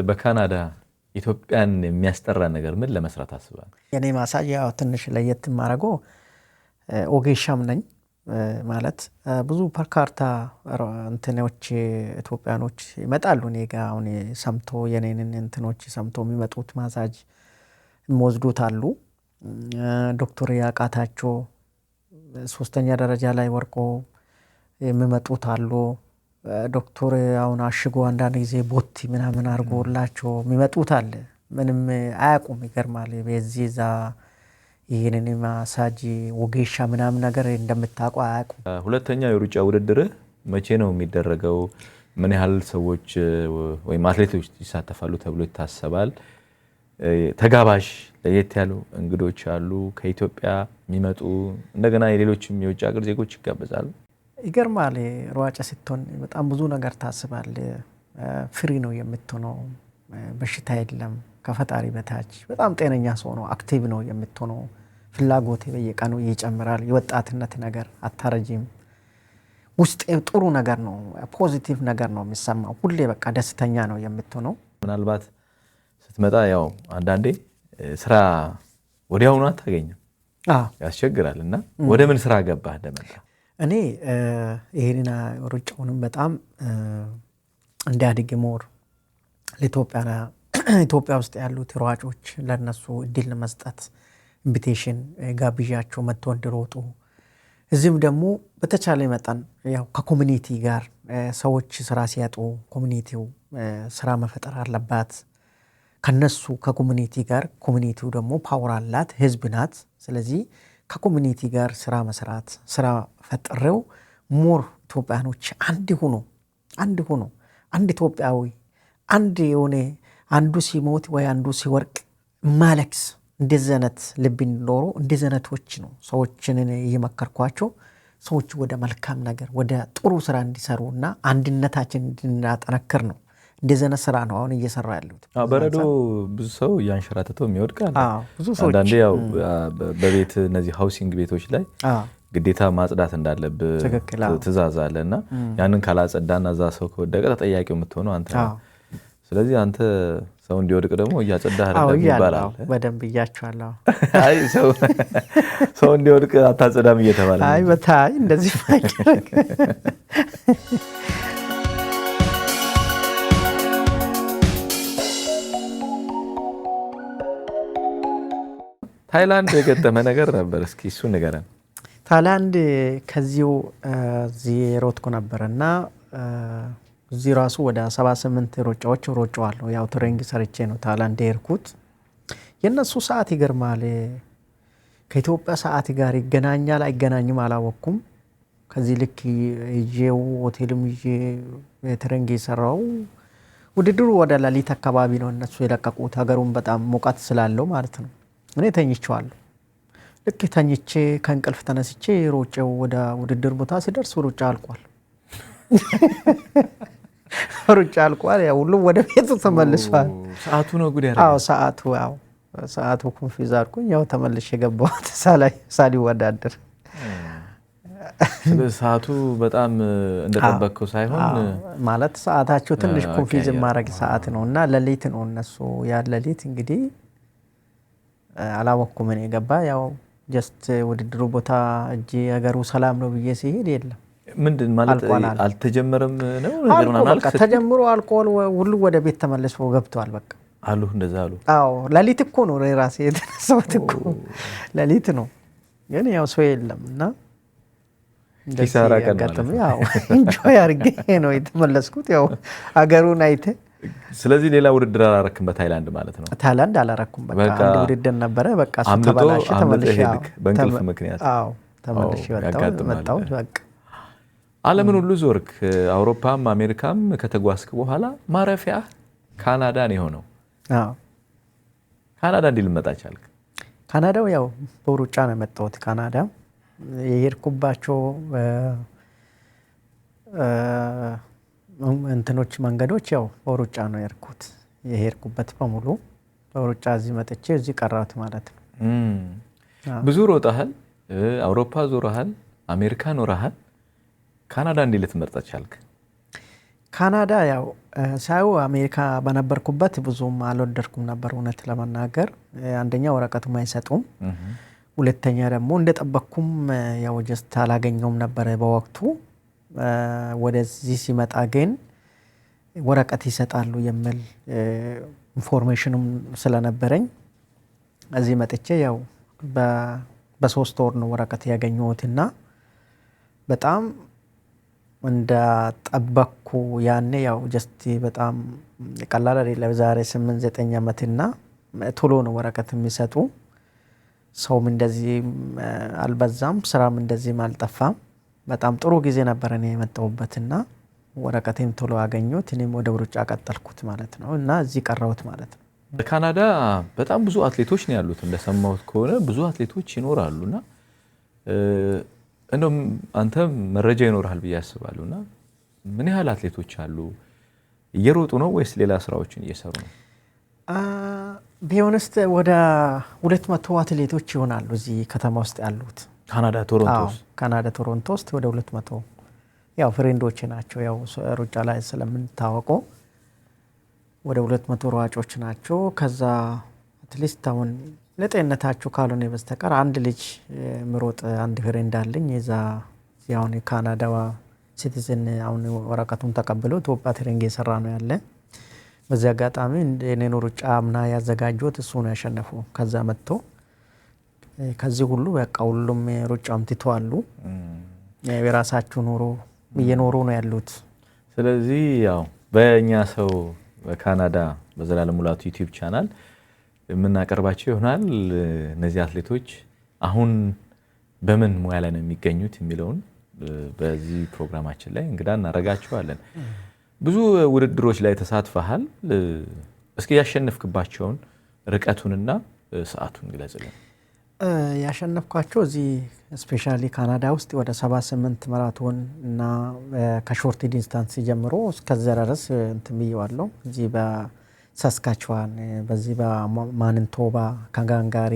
በካናዳ ኢትዮጵያን የሚያስጠራ ነገር ምን ለመስራት አስባል? የኔ ማሳጅ ያው ትንሽ ለየት ማረገው ኦጌሻም ነኝ ማለት ብዙ በርካታ እንትኖች ኢትዮጵያኖች ይመጣሉ እኔ ጋር አሁን ሰምቶ የኔንን እንትኖች ሰምቶ የሚመጡት ማሳጅ የሚወስዱት አሉ። ዶክተር ያቃታቸው ሶስተኛ ደረጃ ላይ ወርቆ የሚመጡት አሉ። ዶክተር አሁን አሽጎ አንዳንድ ጊዜ ቦቲ ምናምን አርጎላቸው የሚመጡት አለ። ምንም አያውቁም ይገርማል። በዚህዛ ይሄንን ማሳጅ ወጌሻ ምናምን ነገር እንደምታውቁ አያውቁም። ሁለተኛው የሩጫ ውድድር መቼ ነው የሚደረገው? ምን ያህል ሰዎች ወይ አትሌቶች ይሳተፋሉ ተብሎ ይታሰባል? ተጋባዥ ለየት ያሉ እንግዶች አሉ ከኢትዮጵያ የሚመጡ እንደገና የሌሎችም የውጭ ሀገር ዜጎች ይጋበዛሉ። ይገርማል። ሯጫ ስትሆን በጣም ብዙ ነገር ታስባል። ፍሪ ነው የምትሆነው፣ በሽታ የለም ከፈጣሪ በታች በጣም ጤነኛ ሰው ነው። አክቲቭ ነው የምትሆነው። ፍላጎት በየቀኑ ይጨምራል። የወጣትነት ነገር አታረጂም። ውስጥ ጥሩ ነገር ነው፣ ፖዚቲቭ ነገር ነው የሚሰማው። ሁሌ በቃ ደስተኛ ነው የምትሆነው። ምናልባት ስትመጣ ያው አንዳንዴ ስራ ወዲያውኑ አታገኝም፣ ያስቸግራል። እና ወደ ምን ስራ ገባህ እንደመጣ? እኔ ይሄንን ሩጫውንም በጣም እንዲያድግ ሞር ለኢትዮጵያ ውስጥ ያሉት ሯጮች ለነሱ እድል መስጠት ኢንቪቴሽን ጋብዣቸው መጥቶ እንዲሮጡ፣ እዚህም ደግሞ በተቻለ መጠን ያው ከኮሚኒቲ ጋር ሰዎች ስራ ሲያጡ ኮሚኒቲው ስራ መፈጠር አለባት። ከነሱ ከኮሚኒቲ ጋር ኮሚኒቲው ደግሞ ፓወር አላት፣ ህዝብ ናት። ስለዚህ ከኮሚኒቲ ጋር ስራ መስራት ስራ ፈጥረው ሞር ኢትዮጵያኖች አንድ ሆኖ አንድ ኢትዮጵያዊ አንድ የሆነ አንዱ ሲሞት ወይ አንዱ ሲወርቅ ማለክስ እንደዚህ አይነት ልብ እንዲኖሩ እንደዚህ አይነቶች ነው ሰዎችን እየመከርኳቸው ሰዎች ወደ መልካም ነገር ወደ ጥሩ ስራ እንዲሰሩና አንድነታችን እንድናጠነክር ነው። እንደዚህ አይነት ስራ ነው አሁን እየሰራ ያሉት። በረዶ ብዙ ሰው ያንሸራተተው የሚወድቃል። ብዙ ሰዎች አንዳንዴ ያው በቤት እነዚህ ሃውሲንግ ቤቶች ላይ ግዴታ ማጽዳት እንዳለብህ ትእዛዝ አለና ያንን ካላጸዳና እዛ ሰው ከወደቀ ተጠያቂው የምትሆነው አንተ ነህ። ስለዚህ አንተ ሰው እንዲወድቅ ደግሞ እያጸዳህ አይደለም ይባላል። በደንብ እያቻለሁ። አይ ሰው እንዲወድቅ አታጸዳም እየተባለ አይ በታይ እንደዚህ ማይደረግ። ታይላንድ የገጠመ ነገር ነበር፣ እስኪ እሱ ንገረን። ታይላንድ ከዚሁ እዚህ ሮጥኩ ነበርና እዚህ ራሱ ወደ 78 ሩጫዎች ሮጫዋለሁ። ያው ትሬኒንግ ሰርቼ ነው ታይላንድ የሄድኩት። የነሱ ሰዓት ይገርማል። ከኢትዮጵያ ሰዓት ጋር ይገናኛል አይገናኝም አላወቅኩም። ከዚህ ልክ ይዤው ሆቴልም ይዤ ትሬኒንግ የሰራው ውድድሩ ወደ ሌሊት አካባቢ ነው እነሱ የለቀቁት። ሀገሩን በጣም ሙቀት ስላለው ማለት ነው። እኔ ተኝቼዋለሁ። ልክ ተኝቼ ከእንቅልፍ ተነስቼ ሮጬው ወደ ውድድር ቦታ ሲደርስ ሩጫ አልቋል። ሩጫ አልቋል። ያው ሁሉም ወደ ቤቱ ተመልሷል። ሰዓቱ ነው ጉድ ያደረገው። አዎ ሰዓቱ ኮንፊውዝ አድርጎኝ ያው ተመልሼ የገባሁት ሳልወዳደር። ሰዓቱ በጣም እንደጠበቅከው ሳይሆን ማለት ሰዓታቸው ትንሽ ኮንፊውዝ ማድረግ ሰዓት ነው እና ሌሊት ነው እነሱ ያ ሌሊት እንግዲህ አላወቅኩም። እኔ ገባ ያው ጀስት ውድድሩ ቦታ እጄ ሀገሩ ሰላም ነው ብዬ ሲሄድ የለም። ምንድን ማለት አልተጀመረም ነው ነገሩን ተጀምሮ አልቆል ሁሉ ወደ ቤት ተመልሶ ገብቷል። በቃ አሉ እንደዛ አሉ። አዎ ሌሊት እኮ ነው ራሴ የተነሳሁት እኮ ሌሊት ነው፣ ግን ያው ሰው የለም እና እንደዚህ ያጋጠመ ያው ኢንጆይ አድርጌ ነው የተመለስኩት ያው ሀገሩን አይተ። ስለዚህ ሌላ ውድድር አላረክም በታይላንድ ማለት ነው? ታይላንድ አላረኩም። በቃ አንድ ውድድር ነበረ። በቃ እሱ ተበላሸ። ተመልሼ በእንቅልፍ ምክንያት ተመልሼ መጣሁ። በቃ ዓለምን ሁሉ ዞርክ። አውሮፓም አሜሪካም ከተጓዝክ በኋላ ማረፊያ ካናዳ ነው የሆነው። ካናዳ እንዴት ልመጣ ቻልክ? ካናዳው ያው በሩጫ ነው የመጣሁት። ካናዳ የሄድኩባቸው እንትኖች መንገዶች ያው በሩጫ ነው የሄድኩት። የሄድኩበት በሙሉ በሩጫ እዚህ መጥቼ እዚህ ቀራሁት ማለት ነው። ብዙ ሮጠሃል፣ አውሮፓ ዞረሃል፣ አሜሪካ ኖረሃል። ካናዳ እንዴት ልትመርጥ ቻልክ? ካናዳ ያው ሳይው አሜሪካ በነበርኩበት ብዙም አልወደድኩም ነበር እውነት ለመናገር። አንደኛ ወረቀቱም አይሰጡም፣ ሁለተኛ ደግሞ እንደጠበቅኩም ያው ጀስት አላገኘውም ነበር በወቅቱ። ወደዚህ ሲመጣ ግን ወረቀት ይሰጣሉ የሚል ኢንፎርሜሽኑም ስለነበረኝ እዚህ መጥቼ ያው በ3 ወር ነው ወረቀት ያገኘሁትና በጣም እንደጠበቅኩ ያኔ ያው ጀስት በጣም ቀላል አይደለም። ዛሬ 8-9 ዓመትና ቶሎ ነው ወረቀት የሚሰጡ። ሰውም እንደዚህ አልበዛም፣ ስራም እንደዚህም አልጠፋም። በጣም ጥሩ ጊዜ ነበር እኔ የመጣሁበትና ወረቀቴም ቶሎ አገኘሁት። እኔም ወደ ሩጫ ቀጠልኩት ማለት ነው እና እዚህ ቀረሁት ማለት ነው። በካናዳ በጣም ብዙ አትሌቶች ነው ያሉት። እንደሰማሁት ከሆነ ብዙ አትሌቶች ይኖራሉና እንደውም አንተ መረጃ ይኖርሃል ብዬ አስባለሁና ምን ያህል አትሌቶች አሉ? እየሮጡ ነው ወይስ ሌላ ስራዎችን እየሰሩ ነው? ቢሆንስ ወደ 200 አትሌቶች ይሆናሉ እዚህ ከተማ ውስጥ ያሉት። ካናዳ ቶሮንቶ ውስጥ? ካናዳ ቶሮንቶ ውስጥ ወደ 200 ያው ፍሬንዶች ናቸው። ያው ሩጫ ላይ ስለምንታወቁ ወደ 200 ሯጮች ናቸው። ከዛ አትሊስት አሁን ለጤንነታቸው ካልሆነ በስተቀር አንድ ልጅ ምሮጥ አንድ ፍሬንድ አለኝ። የዛ ያው ካናዳዋ ሲቲዝን አሁን ወረቀቱን ተቀብሎ ኢትዮጵያ ትሬኒንግ እየሰራ ነው ያለ። በዚህ አጋጣሚ እኔን ሩጫ አምና ያዘጋጁት እሱ ነው ያሸነፈው። ከዛ መጥቶ ከዚህ ሁሉ በቃ ሁሉም ሩጫም ትተዋሉ፣ የራሳቸው ኑሮ እየኖሩ ነው ያሉት። ስለዚህ ያው በእኛ ሰው በካናዳ በዘላለም ሙላቱ ዩቲዩብ ቻናል የምናቀርባቸው ይሆናል። እነዚህ አትሌቶች አሁን በምን ሙያ ላይ ነው የሚገኙት የሚለውን በዚህ ፕሮግራማችን ላይ እንግዳ እናደርጋቸዋለን። ብዙ ውድድሮች ላይ ተሳትፈሃል። እስኪ ያሸነፍክባቸውን ርቀቱንና ሰዓቱን ግለጽልን። ያሸነፍኳቸው እዚህ ስፔሻሊ ካናዳ ውስጥ ወደ 78 ማራቶን እና ከሾርት ዲስታንስ ጀምሮ እስከዛ ድረስ እንትን ብየዋለሁ። እዚህ በሳስካችዋን፣ በዚህ በማንቶባ፣ ካንጋንጋሪ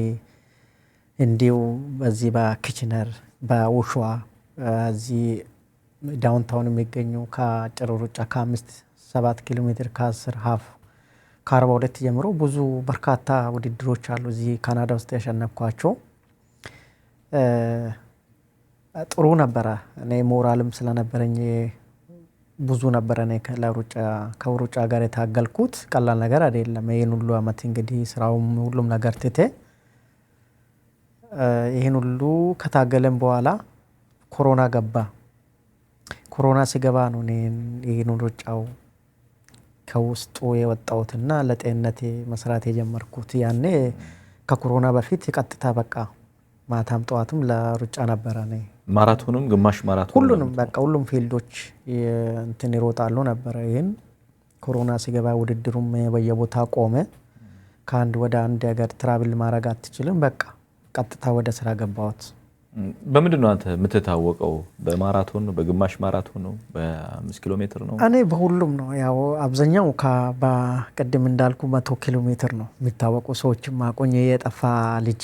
እንዲሁ በዚህ በኪችነር፣ በውሽዋ እዚህ ዳውንታውን የሚገኙ ከአጭር ሩጫ ከ5-7 ኪሎ ሜትር ከ10 ሀፍ ከ42 ጀምሮ ብዙ በርካታ ውድድሮች አሉ እዚህ ካናዳ ውስጥ ያሸነፍኳቸው። ጥሩ ነበረ። እኔ ሞራልም ስለነበረኝ ብዙ ነበረ። እኔ ከሩጫ ጋር የታገልኩት ቀላል ነገር አይደለም። ይህን ሁሉ አመት እንግዲህ ስራውም ሁሉም ነገር ትቴ ይህን ሁሉ ከታገለን በኋላ ኮሮና ገባ። ኮሮና ሲገባ ነው ይህን ሩጫው ከውስጡ የወጣሁትና ለጤንነቴ መስራት የጀመርኩት። ያኔ ከኮሮና በፊት ቀጥታ በቃ ማታም ጠዋትም ለሩጫ ነበረ። ማራቶንም ግማሽ ማራቶን ሁሉንም በቃ ሁሉም ፊልዶች እንትን ይሮጣሉ ነበረ። ይህን ኮሮና ሲገባ ውድድሩም በየቦታ ቆመ። ከአንድ ወደ አንድ ሀገር ትራቭል ማድረግ አትችልም። በቃ ቀጥታ ወደ ስራ ገባሁት። በምንድን ነው አንተ የምትታወቀው? በማራቶን ነው? በግማሽ ማራቶን ነው? በ5 ኪሎ ሜትር ነው? እኔ በሁሉም ነው። ያው አብዛኛው በቅድም እንዳልኩ 100 ኪሎ ሜትር ነው የሚታወቁ። ሰዎችም ማቆኝ የጠፋ ልጅ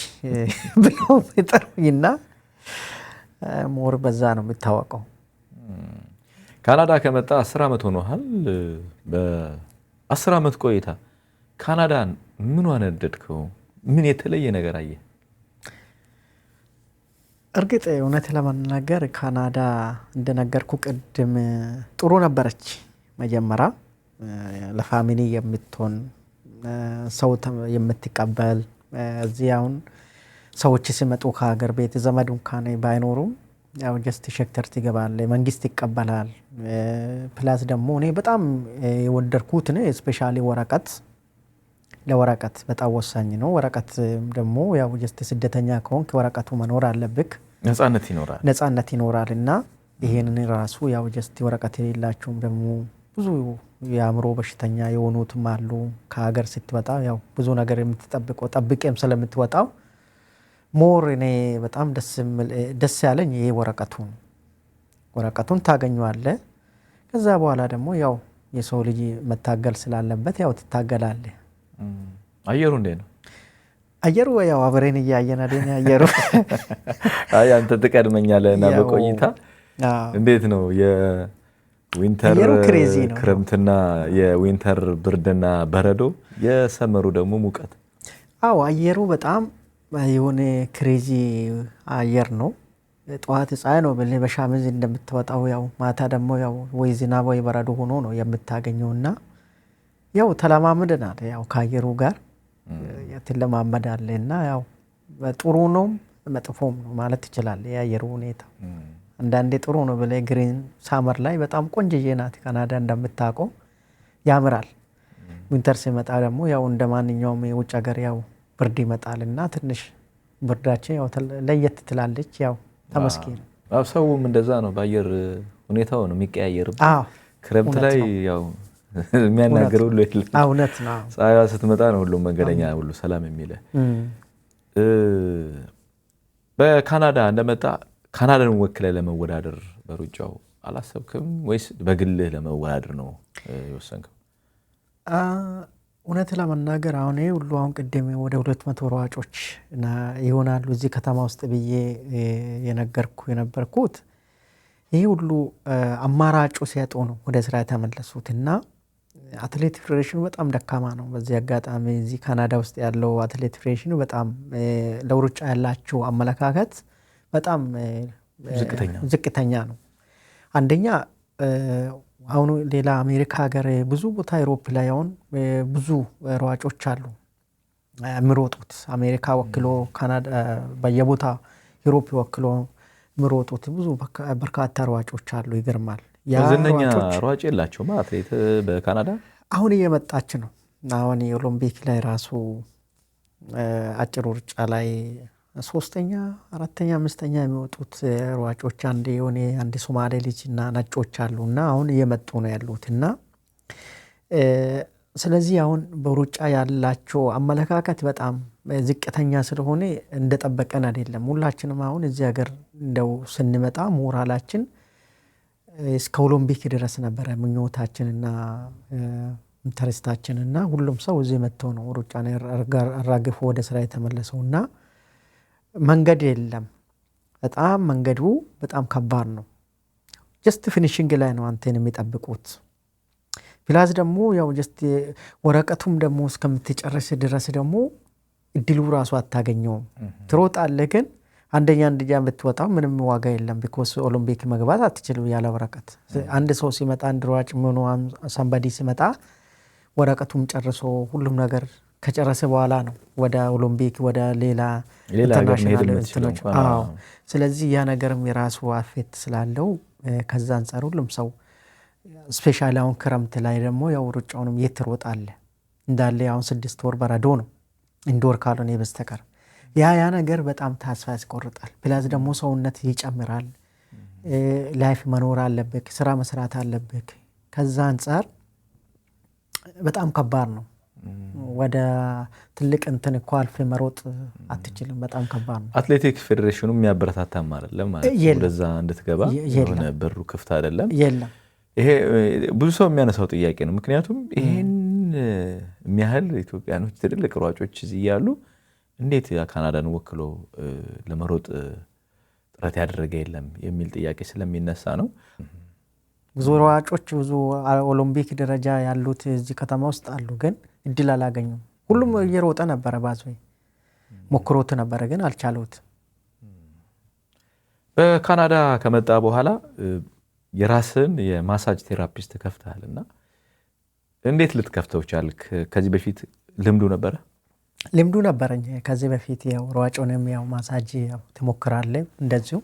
ብለው ይጠሩኝና ሞር በዛ ነው የሚታወቀው። ካናዳ ከመጣ 10 ዓመት ሆኖሃል። በ10 ዓመት ቆይታ ካናዳን ምኗን ወደድከው? ምን የተለየ ነገር አየህ? እርግጥ እውነት ለመናገር ካናዳ እንደነገርኩ ቅድም ጥሩ ነበረች። መጀመሪያ ለፋሚሊ የምትሆን ሰው የምትቀበል እዚህ አሁን ሰዎች ሲመጡ ከሀገር ቤት ዘመድ እንኳን ባይኖሩም ያው ጀስት ሸክተር ትገባል፣ መንግስት ይቀበላል። ፕላስ ደግሞ እኔ በጣም የወደድኩት ነው ስፔሻሊ ወረቀት። ለወረቀት በጣም ወሳኝ ነው። ወረቀት ደግሞ ያው ጀስት ስደተኛ ከሆንክ ወረቀቱ መኖር አለብክ፣ ነፃነት ይኖራል እና ይሄንን ራሱ ያው ጀስት ወረቀት የሌላቸውም ደግሞ ብዙ የአእምሮ በሽተኛ የሆኑትም አሉ። ከሀገር ስትወጣ ያው ብዙ ነገር የምትጠብቀው ጠብቄም ስለምትወጣው ሞር እኔ በጣም ደስ ያለኝ ይሄ ወረቀቱን ታገኘዋለህ። ከዛ በኋላ ደግሞ ያው የሰው ልጅ መታገል ስላለበት ያው ትታገላለህ። አየሩ እንዴት ነው? አየሩ ያው አብረን እያየን አይደል? አየሩ አይ አንተ ትቀድመኛለህ እና በቆይታ እንዴት ነው ዊንተር ክረምትና የዊንተር ብርድና በረዶ የሰመሩ ደግሞ ሙቀት። አዎ አየሩ በጣም የሆነ ክሬዚ አየር ነው። ጠዋት ፀሐይ ነው በሻሚዝ እንደምትወጣው ያው ማታ ደግሞ ያው ወይ ዝናብ ወይ በረዶ ሆኖ ነው የምታገኘውና ያው ተለማምደናል። ያው ከአየሩ ጋር ትለማመዳለህና ያው ጥሩ ነው መጥፎም ነው ማለት ትችላለህ የአየሩ ሁኔታ። አንዳንዴ ጥሩ ነው ብለህ ግሪን ሳመር ላይ በጣም ቆንጆዬ ናት ካናዳ እንደምታውቀው ያምራል። ዊንተር ሲመጣ ደግሞ ያው እንደማንኛውም የውጭ ሀገር ያው ብርድ ይመጣልና ትንሽ ብርዳችን ያው ለየት ትላለች። ያው ተመስገን። ሰውም እንደዛ ነው በአየር ሁኔታው ነው የሚቀያየርበት። ክረምት ላይ ያው የሚያናገር ሁሉ የለም። እውነት ነው። ፀሐይዋ ስትመጣ ነው ሁሉም መንገደኛ ሁሉ ሰላም የሚለ። በካናዳ እንደመጣ ካናዳን ወክለህ ለመወዳደር በሩጫው አላሰብክም ወይስ በግልህ ለመወዳደር ነው የወሰንከው? እውነት ለመናገር አሁን ሁሉ አሁን ቅድም ወደ 200 ሯጮች ይሆናሉ እዚህ ከተማ ውስጥ ብዬ የነበርኩት ይህ ሁሉ አማራጩ ሲያጡ ነው ወደ ስራ የተመለሱት እና አትሌቲክ ፌዴሬሽኑ በጣም ደካማ ነው። በዚህ አጋጣሚ እዚህ ካናዳ ውስጥ ያለው አትሌቲክ ፌዴሬሽኑ በጣም ለሩጫ ያላቸው አመለካከት በጣም ዝቅተኛ ነው። አንደኛ አሁን ሌላ አሜሪካ ሀገር ብዙ ቦታ አውሮፓ ላይ አሁን ብዙ ሯጮች አሉ የሚሮጡት አሜሪካ ወክሎ ካናዳ በየቦታ አውሮፓ ወክሎ የሚሮጡት ብዙ በርካታ ሯጮች አሉ። ይገርማል። ዝነኛ ሯጭ የላቸውም አትሌት በካናዳ አሁን እየመጣች ነው። አሁን የኦሎምፒክ ላይ ራሱ አጭር ሩጫ ላይ 3ኛ 4ኛ 5ኛ የሚወጡት ሯጮች አንድ ሶማሌ ልጅ እና ነጮች አሉና አሁን እየመጡ ነው ያሉትና ስለዚህ አሁን በሩጫ ያላቸው አመለካከት በጣም ዝቅተኛ ስለሆነ እንደጠበቀን አይደለም። ሁላችንም አሁን እዚህ ሀገር እንደው ስንመጣ ሞራላችን እስከ ኦሎምፒክ ድረስ ነበረ ምኞታችንና ኢንተረስታችንና ሁሉም ሰው እዚህ መጥቶ ነው ሩጫን አራግፎ ወደ ስራ የተመለሰውና መንገድ የለም። በጣም መንገዱ በጣም ከባድ ነው። ጀስት ፊኒሺንግ ላይ ነው አንተን የሚጠብቁት። ፕላስ ደግሞ ያው ጀስት ወረቀቱም ደግሞ እስከምትጨርስ ድረስ ደግሞ እድሉ ራሱ አታገኘውም። ትሮጣለህ ግን አንደኛ ብትወጣው ምንም ዋጋ የለም። ቢኮዝ ኦሎምፒክ መግባት አትችልም ያለ ወረቀት። አንድ ሰው ሲመጣ አንድ ሯጭ ሆኖ ሳምባዲ ሲመጣ ወረቀቱም ጨርሶ ሁሉም ነገር ከጨረሰ በኋላ ነው ወደ ኦሎምፒክ ወደ ሌላ ኢንተርናሽናል እንትኖች። ስለዚህ ያ ነገርም የራሱ አፌክት ስላለው ከዛ አንፃር ሁሉም ሰው ስፔሻሊ አሁን ክረምት ላይ ደግሞ ያው ሩጫውንም የት ትሮጣለህ እንዳለ አሁን 6 ወር በረዶ ነው ኢንዶር ካልሆነ በስተቀር ያ ነገር በጣም ተስፋ ያስቆርጣል። ፕላስ ደግሞ ሰውነት ይጨምራል። ላይፍ መኖር አለብህ፣ ስራ መስራት አለብህ። ከዛ አንፃር በጣም ከባድ ነው። ወደ ትልቅ እንትን እኮ አልፌ መሮጥ አትችልም። በጣም ከባድ ነው። አትሌቲክ ፌዴሬሽኑ የሚያበረታታም አይደለም ማለት ነው። ወደዛ እንድትገባ የሆነ በሩ ክፍት አይደለም። የለም። ይሄ ብዙ ሰው የሚያነሳው ጥያቄ ነው። ምክንያቱም ይሄን የሚያህል ኢትዮጵያኖች ትልልቅ ሯጮች እዚህ ያሉ እንዴት ካናዳን ወክሎ ለመሮጥ ጥረት ያደረገ የለም የሚል ጥያቄ ስለሚነሳ ነው። ብዙ ሯጮች ብዙ ኦሎምፒክ ደረጃ ያሉት እዚህ ከተማ ውስጥ አሉ፣ ግን እድል አላገኙም። ሁሉም እየሮጠ ነበረ፣ ባዝወይ ሞክሮት ነበረ፣ ግን አልቻሉት። በካናዳ ከመጣ በኋላ የራስን የማሳጅ ቴራፒስት ከፍተሃልና እንዴት ልትከፍተው ቻልክ? ከዚህ በፊት ልምዱ ነበረ? ልምዱ ነበረኝ ከዚህ በፊት ያው ሯጮንም ያው ማሳጅ ያው ትሞክራለህ እንደዚሁ።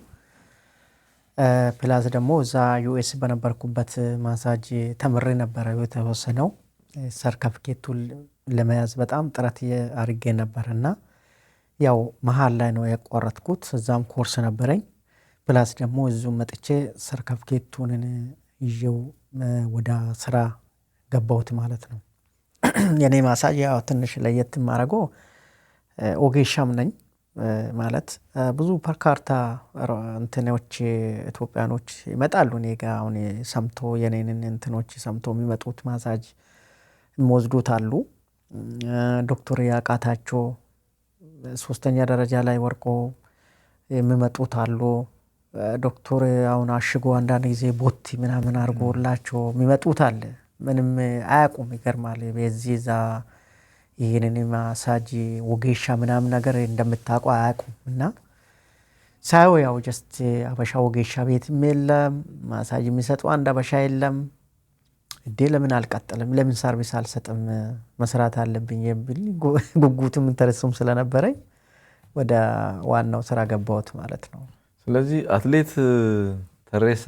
ፕላስ ደግሞ እዛ ዩኤስ በነበርኩበት ማሳጅ ተምሬ ነበረ የተወሰነው። ሰርቲፊኬቱን ለመያዝ በጣም ጥረት አድርጌ ነበርና ያው መሀል ላይ ነው ያቋረጥኩት። እዛም ኮርስ ነበረኝ። ፕላስ ደግሞ እዚሁ መጥቼ ሰርቲፊኬቱን ይዤው ወደ ስራ ገባሁት ማለት ነው። የኔ ማሳጅ ያው ትንሽ ለየት ማረጎ ኦጌሻም ነኝ ማለት ብዙ በርካታ እንትኖች ኢትዮጵያኖች ይመጣሉ እኔ ጋር አሁን ሰምቶ የኔንን እንትኖች ሰምቶ የሚመጡት ማሳጅ የሚወስዱት አሉ። ዶክተር ያቃታቸው 3ኛ ደረጃ ላይ ወርቆ የሚመጡት አሉ። ዶክተር አሁን አሽጎ አንዳንድ ጊዜ ቦቲ ምናምን አድርጎላቸው የሚመጡት አለ። ምንም አያውቁም። ይገርማል። በዚህ ዛ ይህንን ማሳጅ ወጌሻ ምናምን ነገር እንደምታውቁ አያውቁም። እና ሳይው ያው ጀስት አበሻ ወጌሻ ቤትም የለም፣ ማሳጅ የሚሰጡ አንድ አበሻ የለም። እዴ ለምን አልቀጥልም፣ ለምን ሰርቪስ አልሰጥም፣ መስራት አለብኝ የሚል ጉጉትም ኢንተረስቱም ስለነበረኝ ወደ ዋናው ስራ ገባሁት ማለት ነው። ስለዚህ አትሌት ተሬሳ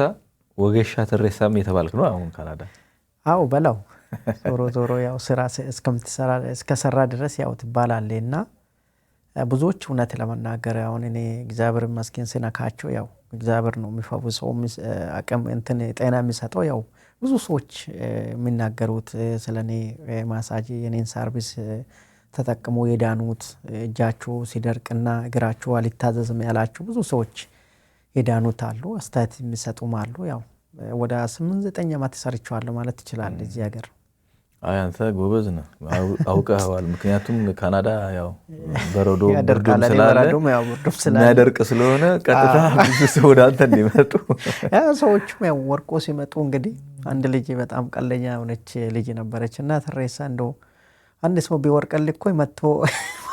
ወጌሻ ተሬሳም የተባልክ ነው አሁን ካናዳ? አዎ በላው ዞሮ ያው ስራ እስከሰራ ድረስ ያው ትባላለህ። እና ብዙዎች እውነት ለመናገር አሁን እኔ እግዚአብሔር ይመስገን ስነካቸው ያው እግዚአብሔር ነው የሚፈውሰው አቅም እንትን ጤና የሚሰጠው። ያው ብዙ ሰዎች የሚናገሩት ስለኔ ማሳጅ የኔን ሰርቪስ ተጠቅሞ የዳኑት እጃቸው ሲደርቅና እግራቸው አልታዘዝም ያላቸው ብዙ ሰዎች የዳኑት አሉ። አስተያየት የሚሰጡም አሉ። ያው ወደ 8-9 ዓመት ሰርቻለሁ ማለት ይችላል እዚህ ሀገር። አይ አንተ ጎበዝ ነህ፣ አውቀኸዋል። ምክንያቱም ካናዳ ያው በረዶ ብርዱም ስላለ የሚያደርቅ ስለሆነ ቀጥታ ብዙ ሰው ወደ አንተ እንዲመጡ ሰዎችም ያው ወርቆ ሲመጡ እንግዲህ አንድ ልጅ በጣም ቀለኛ የሆነች ልጅ ነበረች እና ተሬሳ እንደው አንድ ሰው ቢወርቅልህ እኮ መጥቶ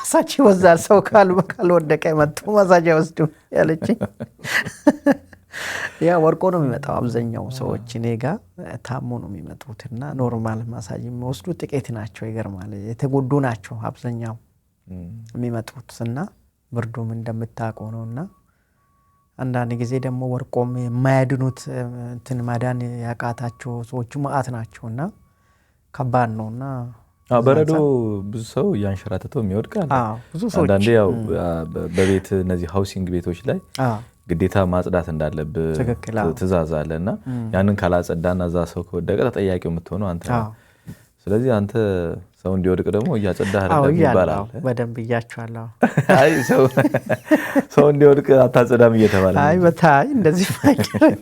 ማሳጅ ይወስዳል፣ ሰው ካልወደቀ መጥቶ ማሳጅ አይወስድም ያለችኝ። ያ ወርቆ ነው የሚመጣው። አብዛኛው ሰዎች እኔ ጋር ታሞ ነው የሚመጡትና ኖርማል ማሳጅ የሚወስዱ ጥቂት ናቸው። ይገርማል። የተጎዱ ናቸው አብዛኛው የሚመጡት እና ብርዱም እንደምታውቀው ነውና አንዳንድ ጊዜ ደግሞ ወርቆም የማያድኑት እንትን ማዳን ያቃታቸው ሰዎች መዓት ናቸውና ከባድ ነውና በረዶ ብዙ ሰው እያንሸራተተው የሚወድቃል። ብዙ ሰዎች አንዳንዴ ያው በቤት እነዚህ ሃውሲንግ ቤቶች ላይ ግዴታ ማጽዳት እንዳለብህ ትእዛዝ አለና ያንን ካላጸዳና እዛ ሰው ከወደቀ ተጠያቂው የምትሆነው አንተ ነህ። ስለዚህ አንተ ሰው እንዲወድቅ ደግሞ እያጸዳህ አይደለም ይባላል። በደንብ እያቻለሁ። አይ ሰው እንዲወድቅ አታጸዳም እየተባለ አይ በታይ እንደዚህ ማይደረግ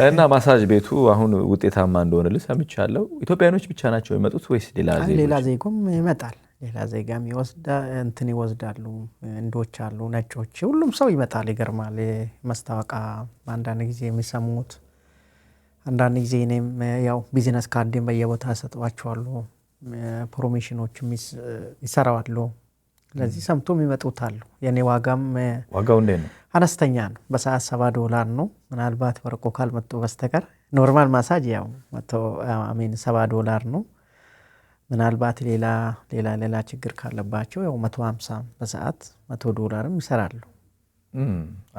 እና ማሳጅ ቤቱ አሁን ውጤታማ እንደሆነ ሰምቻለሁ። ኢትዮጵያኖች ብቻ ናቸው የመጡት ወይስ ሌላ ዜጎም ይመጣል? ሌላ ዜጋም ይወስዳሉ። እንዶች አሉ፣ ነጮች፣ ሁሉም ሰው ይመጣል። ይገርማል። ማስታወቂያ አንዳንድ ጊዜ የሚሰሙት አንዳንድ ጊዜ እኔም ያው ቢዝነስ ካርድን በየቦታ ሰጥዋቸዋለሁ። ፕሮሞሽኖችም ይሰራዋሉ። ስለዚህ ሰምቶ የሚመጡት አሉ። የኔ ዋጋው እንዴት ነው? አነስተኛ ነው። በሰዓት $7 ነው። ምናልባት ወርቆ ካልመጡ በስተቀር ኖርማል ማሳጅ ያው $7 ነው። ምናልባት ሌላ ችግር ካለባቸው ያው 150 በሰዓት $100 ይሰራሉ።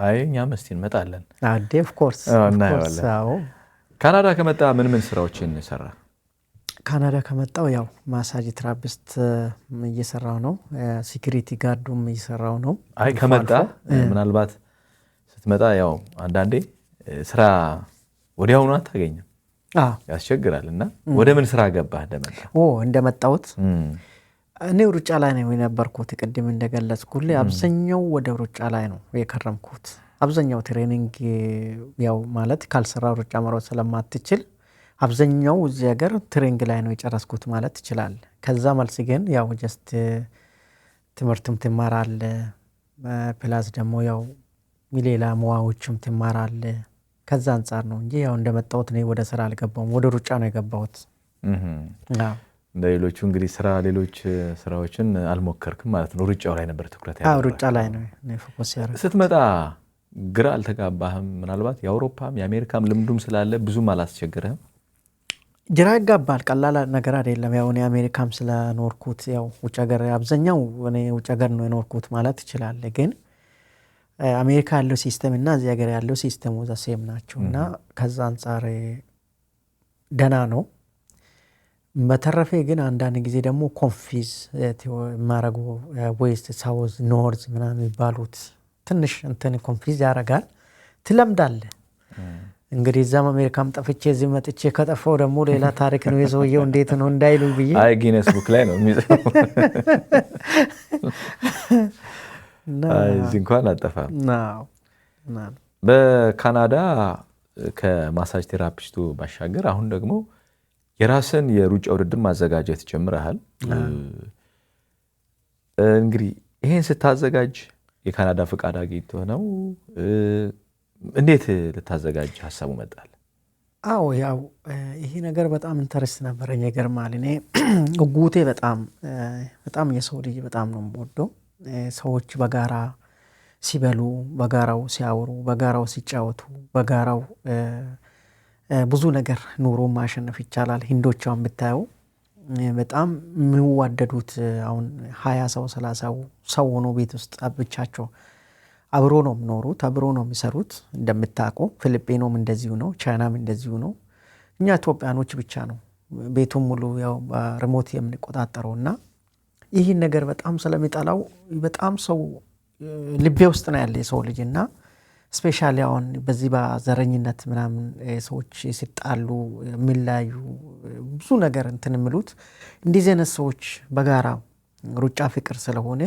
አይ እኛም እስቲ እንመጣለን። ኦፍ ኮርስ ካናዳ ከመጣ ምን ስራዎችን ሰራ? ካናዳ ከመጣው ያው ማሳጅ ትራፒስት እየሰራው ነው። ሲኩሪቲ ጋርዱም እየሰራው ነው። አይ ከመጣ ምናልባት ስትመጣ ያው አንዳንዴ ስራ ወዲያውኑ አታገኝም፣ ያስቸግራልና ወደ ምን ስራ ገባህ እንደመጣሁት? እኔ ሩጫ ላይ ነው የነበርኩት። ቅድም እንደገለጽኩልህ አብዛኛው ወደ ሩጫ ላይ ነው የከረምኩት። አብዛኛው ትሬኒንግ ያው ማለት ካልሰራ ሩጫ መሮጥ ስለማትችል አብዛኛው እዚህ ሀገር ትሬኒንግ ላይ ነው የጨረስኩት ማለት ይችላል። ከዛ መልስ ግን ያው ጀስት ትምህርትም ትማራለህ፣ ፕላስ ደግሞ ያው ሌላ ሙያዎችም ትማራለህ። ከዛ አንጻር ነው እንጂ ያው እንደመጣሁት እኔ ወደ ስራ አልገባሁም፣ ወደ ሩጫ ነው የገባሁት። እንደሌሎቹ እንግዲህ ሌሎች ስራዎችን አልሞከርክም ማለት ነው። ሩጫው ላይ ነበር ትኩረት ያደረገው? ሩጫ ላይ ነው ፎከስ ያደረገው። ስትመጣ ግራ አልተጋባህም? ምናልባት የአውሮፓም የአሜሪካም ልምዱም ስላለ ብዙም አላስቸግርህም? ግራ ይጋባል። ቀላል ነገር አይደለም። ያው እኔ አሜሪካም ስለኖርኩት ያው ውጭ ሀገር አብዛኛው እኔ ውጭ ሀገር ነው የኖርኩት ማለት ይችላል። ግን አሜሪካ ያለው ሲስተም እና እዚህ ሀገር ያለው ሲስተሙ ዘሴም ናቸው እና ከዛ አንጻር ደህና ነው። በተረፈ ግን አንዳንድ ጊዜ ደግሞ ኮንፊዝ ማረጉ ዌስት ሳውዝ ኖርዝ ምናምን የሚባሉት ትንሽ እንትን ኮንፊዝ ያደርጋል። ትለምዳለህ እንግዲህ እዛም አሜሪካም ጠፍቼ እዚህ መጥቼ ከጠፋው ደግሞ ሌላ ታሪክ ነው የሰውየው እንዴት ነው እንዳይሉ ብዬ አይ ጊነስ ቡክ ላይ ነው የሚጽፈው። እዚህ እንኳን አጠፋም። በካናዳ ከማሳጅ ቴራፒስቱ ባሻገር አሁን ደግሞ የራስን የሩጫ ውድድር ማዘጋጀት ጀምረሃል። እንግዲህ ይሄን ስታዘጋጅ የካናዳ ፍቃድ አግኝተህ ነው? እንዴት ልታዘጋጅ ሀሳቡ መጣል? አዎ ያው ይሄ ነገር በጣም ኢንተረስት ነበረኝ። ይገርማል። እኔ ጉጉቴ በጣም የሰው ልጅ በጣም ነው የምወደው። ሰዎች በጋራ ሲበሉ፣ በጋራው ሲያወሩ፣ በጋራው ሲጫወቱ፣ በጋራው ብዙ ነገር ኑሮ ማሸነፍ ይቻላል። ሂንዶቿን ብታየው በጣም የሚዋደዱት አሁን 20 ሰው 30 ሰው ሆኖ ቤት ውስጥ ብቻቸው አብሮ ነው የሚኖሩት፣ አብሮ ነው የሚሰሩት። እንደምታውቁ ፊሊጲኖም እንደዚሁ ነው፣ ቻይናም እንደዚሁ ነው። እኛ ኢትዮጵያኖች ብቻ ነው ቤቱን ሙሉ ያው በሪሞት የምንቆጣጠረው እና ይህን ነገር በጣም ስለሚጠላው በጣም ሰው ልቤ ውስጥ ነው ያለ የሰው ልጅ እና ስፔሻሊ አሁን በዚህ በዘረኝነት ምናምን ሰዎች ሲጣሉ የሚለያዩ ብዙ ነገር እንትን የሚሉት እንደዚህ አይነት ሰዎች በጋራ ሩጫ ፍቅር ስለሆነ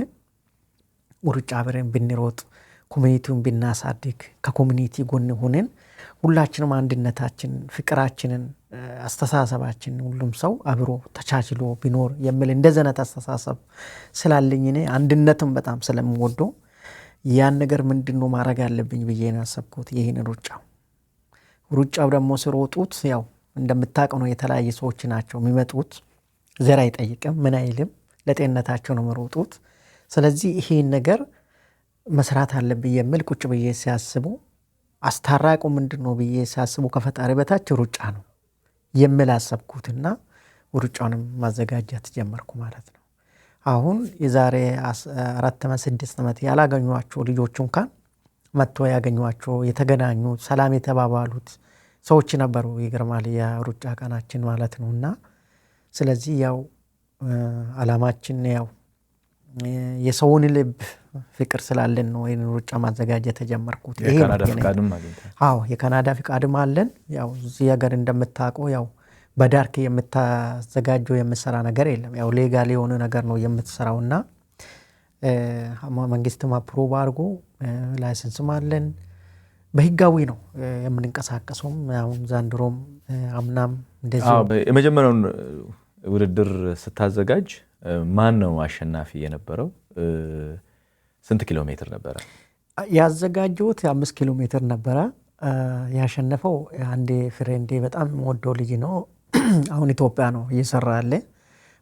ሩጫ አብረን ብንሮጥ ኮሚኒቲውን ብናሳድግ ከኮሚኒቲ ጎን ሆነን ሁላችንም አንድነታችን፣ ፍቅራችንን፣ አስተሳሰባችን ሁሉም ሰው አብሮ ተቻችሎ ቢኖር የሚል እንደዚህ አይነት አስተሳሰብ ስላለኝ እኔ አንድነትም በጣም ስለምወደው ያን ነገር ምንድነው ማድረግ ያለብኝ ብዬ ነው ያሰብኩት። ይሄን ሩጫው ደግሞ ሲሮጡት ያው እንደምታውቀው ነው የተለያየ ሰዎች ናቸው የሚመጡት። ዘር አይጠይቅም ምን አይልም፣ ለጤንነታቸው ነው የሚሮጡት። ስለዚህ ይሄን ነገር መስራት አለብኝ የሚል ቁጭ ብዬ ሲያስቡ አስታራቁ ምንድነው ብዬ ሲያስቡ ከፈጣሪ በታች ሩጫ ነው የሚል አሰብኩትና ሩጫውንም ማዘጋጀት ጀመርኩ ማለት ነው። አሁን የዛሬ 4 ዓመት 6 ዓመት ያላገኟቸው ልጆች እንኳን መጥቶ ያገኟቸው የተገናኙ ሰላም የተባባሉት ሰዎች ነበሩ። ይገርማል። የሩጫ ቀናችን ማለት ነውና ስለዚህ ያው አላማችን ያው የሰውን ልብ ፍቅር ስላለን ነው ይሄን ሩጫ ማዘጋጀት ተጀመርኩት። የካናዳ ፍቃድም አግኝተሃል? አዎ የካናዳ ፍቃድም አለን። ያው እዚህ ሀገር እንደምታውቀው ያው በዳርክ የምታዘጋጀው የምትሰራ ነገር የለም። ያው ሌጋል የሆነ ነገር ነው የምትሰራውና መንግስትም አፕሩቭ አድርጎ ላይሰንስም አለን። በህጋዊ ነው የምንንቀሳቀሰውም። አሁን ዛንድሮም አምናም እንደዚህ የመጀመሪያውን ውድድር ስታዘጋጅ ማን ነው አሸናፊ የነበረው? ስንት ኪሎ ሜትር ነበረ ያዘጋጀሁት? 5 ኪሎ ሜትር ነበረ። ያሸነፈው አንዴ ፍሬንዴ በጣም ወደው ልጅ ነው። አሁን ኢትዮጵያ ነው እየሰራ ያለ።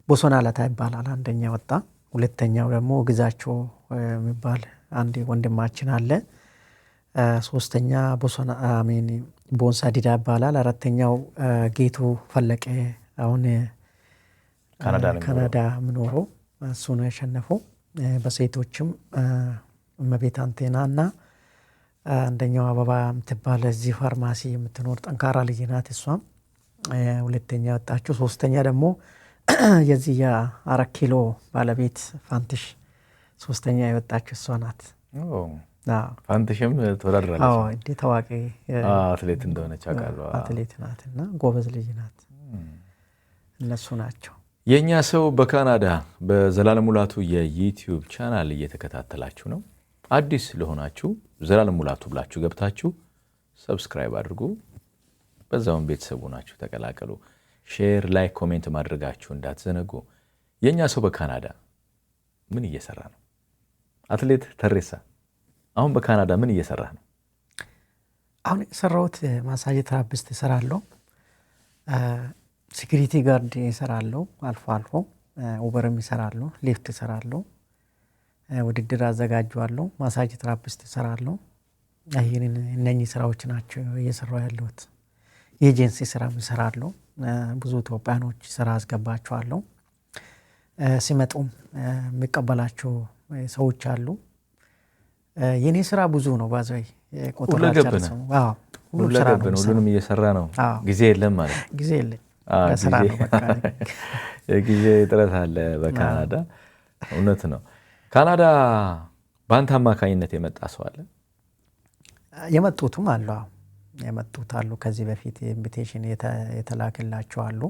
ቦሶና ለታ ይባላል። አንደኛ ወጣ። ሁለተኛው ደግሞ ግዛቸው የሚባል አንድ ወንድማችን አለ። ሶስተኛ ቦሶና ቦንሳ ዲዳ ይባላል። አራተኛው ጌቱ ፈለቀ አሁን ካናዳ ምኖረው እሱ ነው ያሸነፈው። በሴቶችም እመቤት አንቴና እና አንደኛው አበባ የምትባል እዚህ ፋርማሲ የምትኖር ጠንካራ ልጅ ናት። እሷም ሁለተኛ ወጣችው። ሶስተኛ ደግሞ የዚህ የ4 ኪሎ ባለቤት ፋንትሽ ሶስተኛ የወጣችው እሷ ናት። ፋንትሽም ተወዳድራለች። አዎ እንዴ ታዋቂ አትሌት እንደሆነች አውቃለሁ። አትሌት ናትና ጎበዝ ልጅ ናት። እነሱ ናቸው። የኛ ሰው በካናዳ በዘላለም ሙላቱ የዩቲዩብ ቻናል እየተከታተላችሁ ነው። አዲስ ለሆናችሁ ዘላለም ሙላቱ ብላችሁ ገብታችሁ ሰብስክራይብ አድርጉ። በዛውም ቤተሰቡ ናችሁ ተቀላቀሉ። ሼር፣ ላይክ፣ ኮሜንት ማድረጋችሁ እንዳትዘነጉ። የኛ ሰው በካናዳ ምን እየሰራ ነው? አትሌት ተሬሳ አሁን በካናዳ ምን እየሰራ ነው? አሁን የሰራሁት ማሳጅ ትራፒስት እሰራለሁ። ሴኩሪቲ ጋርድ እሰራለሁ። አልፎ አልፎ ኡበርም እሰራለሁ። ሊፍት እሰራለሁ። ውድድር አዘጋጃለሁ። ማሳጅ ትራፒስት እሰራለሁ። እነኚህ ስራዎች ናቸው እየሰራሁ ያለሁት። የኤጀንሲ ስራ እሰራለሁ። ብዙ ኢትዮጵያኖች ስራ አስገባቸዋለሁ። ሲመጡም የሚቀበላቸው ሰዎች አሉ። የኔ ስራ ብዙ ነው። ባዛይ ሁሉንም እየሰራ ነው። ጊዜ የለም ማለት ጊዜ የለም። ለስራ ነው በቃ። የጊዜ እጥረት አለ በካናዳ። እውነት ነው። ካናዳ በአንተ አማካኝነት የመጣ ሰው አለ? የመጡትም አሉ። የመጡት አሉ። ከዚህ በፊት ኢንቪቴሽን የተላከላቸው አሉ።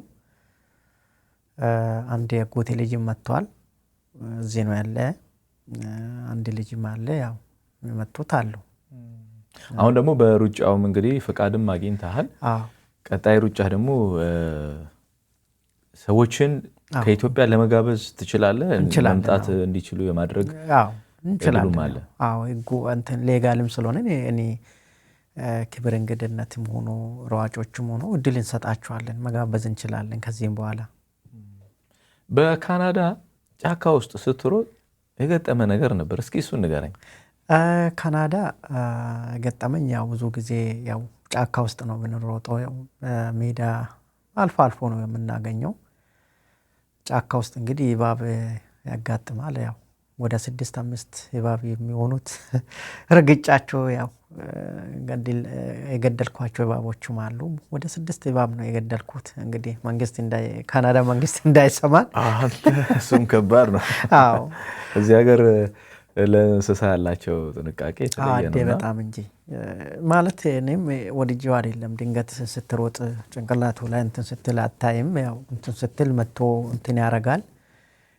አንድ የጎቴ ልጅም መጥቷል። እዚህ ነው ያለ። አንድ ልጅም አለ። ያው የመጡት አሉ። አሁን ደግሞ በሩጫውም እንግዲህ ፍቃድም አግኝተሃል። ቀጣይ ሩጫ ደግሞ ሰዎችን ከኢትዮጵያ ለመጋበዝ ትችላለህ? መምጣት እንዲችሉ የማድረግ እንችላለን። አዎ ህጉ እንትን ሌጋልም ስለሆነ እኔ ክብር እንግድነትም ሆኖ ሯጮችም ሆኖ እድል እንሰጣቸዋለን፣ መጋበዝ እንችላለን። ከዚህም በኋላ በካናዳ ጫካ ውስጥ ስትሮጥ የገጠመ ነገር ነበር፣ እስኪ እሱን ንገረኝ። ካናዳ ገጠመኝ ያው ብዙ ጊዜ ያው ጫካ ውስጥ ነው የምንሮጠው። ሜዳ አልፎ አልፎ ነው የምናገኘው። ጫካ ውስጥ እንግዲህ እባብ ያጋጥማል። ያው ወደ 6-5 እባብ የሚሆኑት ረግጫቸው ያው የገደልኳቸው እባቦችም አሉ። ወደ 6 እባብ ነው የገደልኩት። እንግዲህ ካናዳ መንግስት እንዳይሰማን። እሱም ከባድ ነው። አዎ እዚህ ሀገር ለእንስሳ ያላቸው ጥንቃቄ የተለየ ነው በጣም እንጂ ማለት እኔም ወድጄው አይደለም። ድንገት ስትሮጥ ጭንቅላቱ ላይ እንትን ስትል አታይም። ያው እንትን ስትል መጥቶ እንትን ያደርጋል።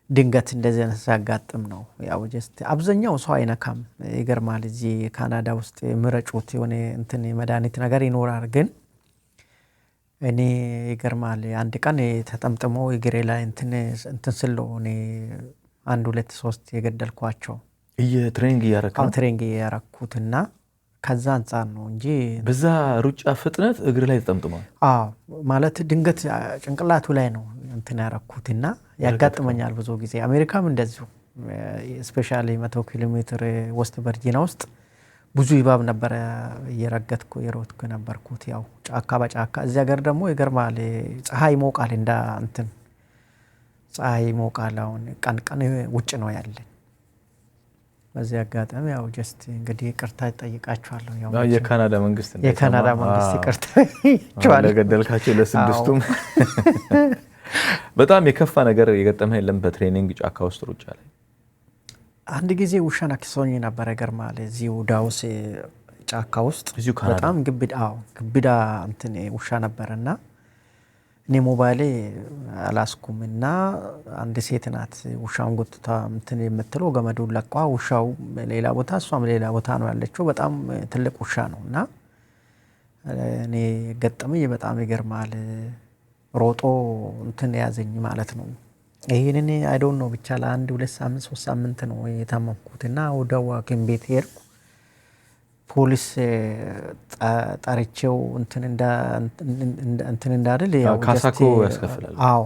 ድንገት እንደዚህ አይነት ሲያጋጥም ነው ያው ጀስት አብዛኛው ሰው አይነካም። ይገርማል። እዚህ ካናዳ ውስጥ ምረጩት የሆነ እንትን መድኃኒት ነገር ይኖራል። ግን እኔ ይገርማል አንድ ቀን ተጠምጥሞ እግሬ ላይ እንትን ስለው እኔ 1 2 3 የገደልኳቸው ትሬኒንግ እያረኩትና ከዛ አንጻር ነው እንጂ በዛ ሩጫ ፍጥነት እግር ላይ ተጠምጥሟል። ማለት ድንገት ጭንቅላቱ ላይ ነው እንትን ያረኩትና ያጋጥመኛል ብዙ ጊዜ። አሜሪካም እንደዚሁ ስፔሻሊ 100 ኪሎ ሜትር ዌስት ቨርጂኒያ ውስጥ ብዙ እባብ ነበረ እየረገጥኩ የሮጥኩ ነበርኩት። ያው ጫካ በጫካ እዚህ ሀገር ደግሞ ይገርማል። ፀሐይ ሞቃል ፀሐይ ሞቃል። አሁን ቀን ውጭ ነው ያለን። በዚህ አጋጣሚ ያው ጀስት እንግዲህ ይቅርታ ይጠይቃቸዋለሁ። ያው የካናዳ መንግስት ይቅርታ ይቻላል ለገደልካቸው ለ6ቱም። በጣም የከፋ ነገር የገጠመህ የለም በትሬኒንግ ጫካ ውስጥ ሩጫ ላይ? አንድ ጊዜ ውሻ ነክሶኝ ነበር። ይገርማል። እዚሁ ዳውስ ጫካ ውስጥ በጣም ግብዳ እንትን ውሻ ነበርና እኔ ሞባይሌ አላስኩም እና አንድ ሴት ናት ውሻውን ጎትታ እንትን የምትለው ገመዱን ለቋ። ውሻው ሌላ ቦታ እሷም ሌላ ቦታ ነው ያለችው። በጣም ትልቅ ውሻ ነው እና እኔ ገጠመኝ በጣም ይገርማል። ሮጦ እንትን ያዘኝ ማለት ነው። ይሄን አይ ዶንት ኖ ብቻ ለ1 2 ሳምንት 3 ሳምንት ነው የታመምኩትና ወደ ሐኪም ቤት ሄድኩ። ፖሊስ ጠርቼው እንትን እንዳልል ያው ካሳኮ ያስከፍላል። አዎ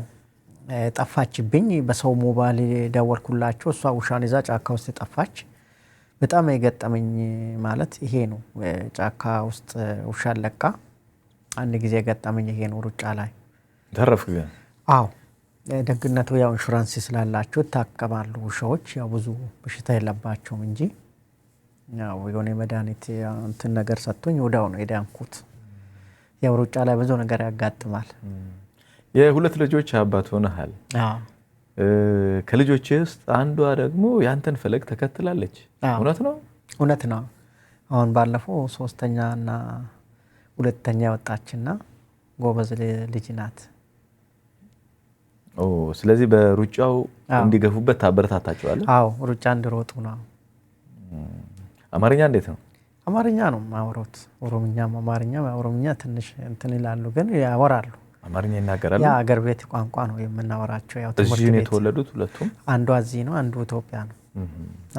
ጠፋችብኝ። በሰው ሞባይል ደወልኩላቸው። እሷ ውሻን ይዛ ጫካ ውስጥ ጠፋች። በጣም የገጠመኝ ማለት ይሄ ነው። ጫካ ውስጥ ውሻን ለቃ አንድ ጊዜ የገጠመኝ ይሄ ነው። ሩጫ ላይ ተረፍክ ግን? አዎ ደግነቱ ያው ኢንሹራንስ ስላላቸው ይታከማሉ ውሻዎች። ያው ብዙ በሽታ የለባቸውም እንጂ ያው የሆነ መድኃኒት እንትን ነገር ሰጥቶኝ ወዲያው ነው የዳንኩት። ያው ሩጫ ላይ ብዙ ነገር ያጋጥማል። የ2 ልጆች አባት ሆነሃል። ከልጆች ውስጥ አንዷ ደግሞ ያንተን ፈለግ ተከትላለች። እውነት ነው? እውነት ነው። አሁን ባለፈው 3ኛ እና 2ኛ ወጣችና ጎበዝ ልጅ ናት። ስለዚህ በሩጫው እንዲገፉበት ታበረታታቸዋለህ? አዎ ሩጫ እንዲሮጡ ነው። አማርኛ እንዴት ነው? አማርኛ ነው ማወራው። ኦሮምኛም አማርኛም ኦሮምኛ ትንሽ እንትን ይላሉ ግን ያወራሉ። አማርኛ ይናገራሉ? ያ አገር ቤት ቋንቋ ነው የምናወራቸው። ያው እዚህ ነው የተወለዱት ሁለቱም? አንዷ እዚህ ነው፣ አንዱ ኢትዮጵያ ነው።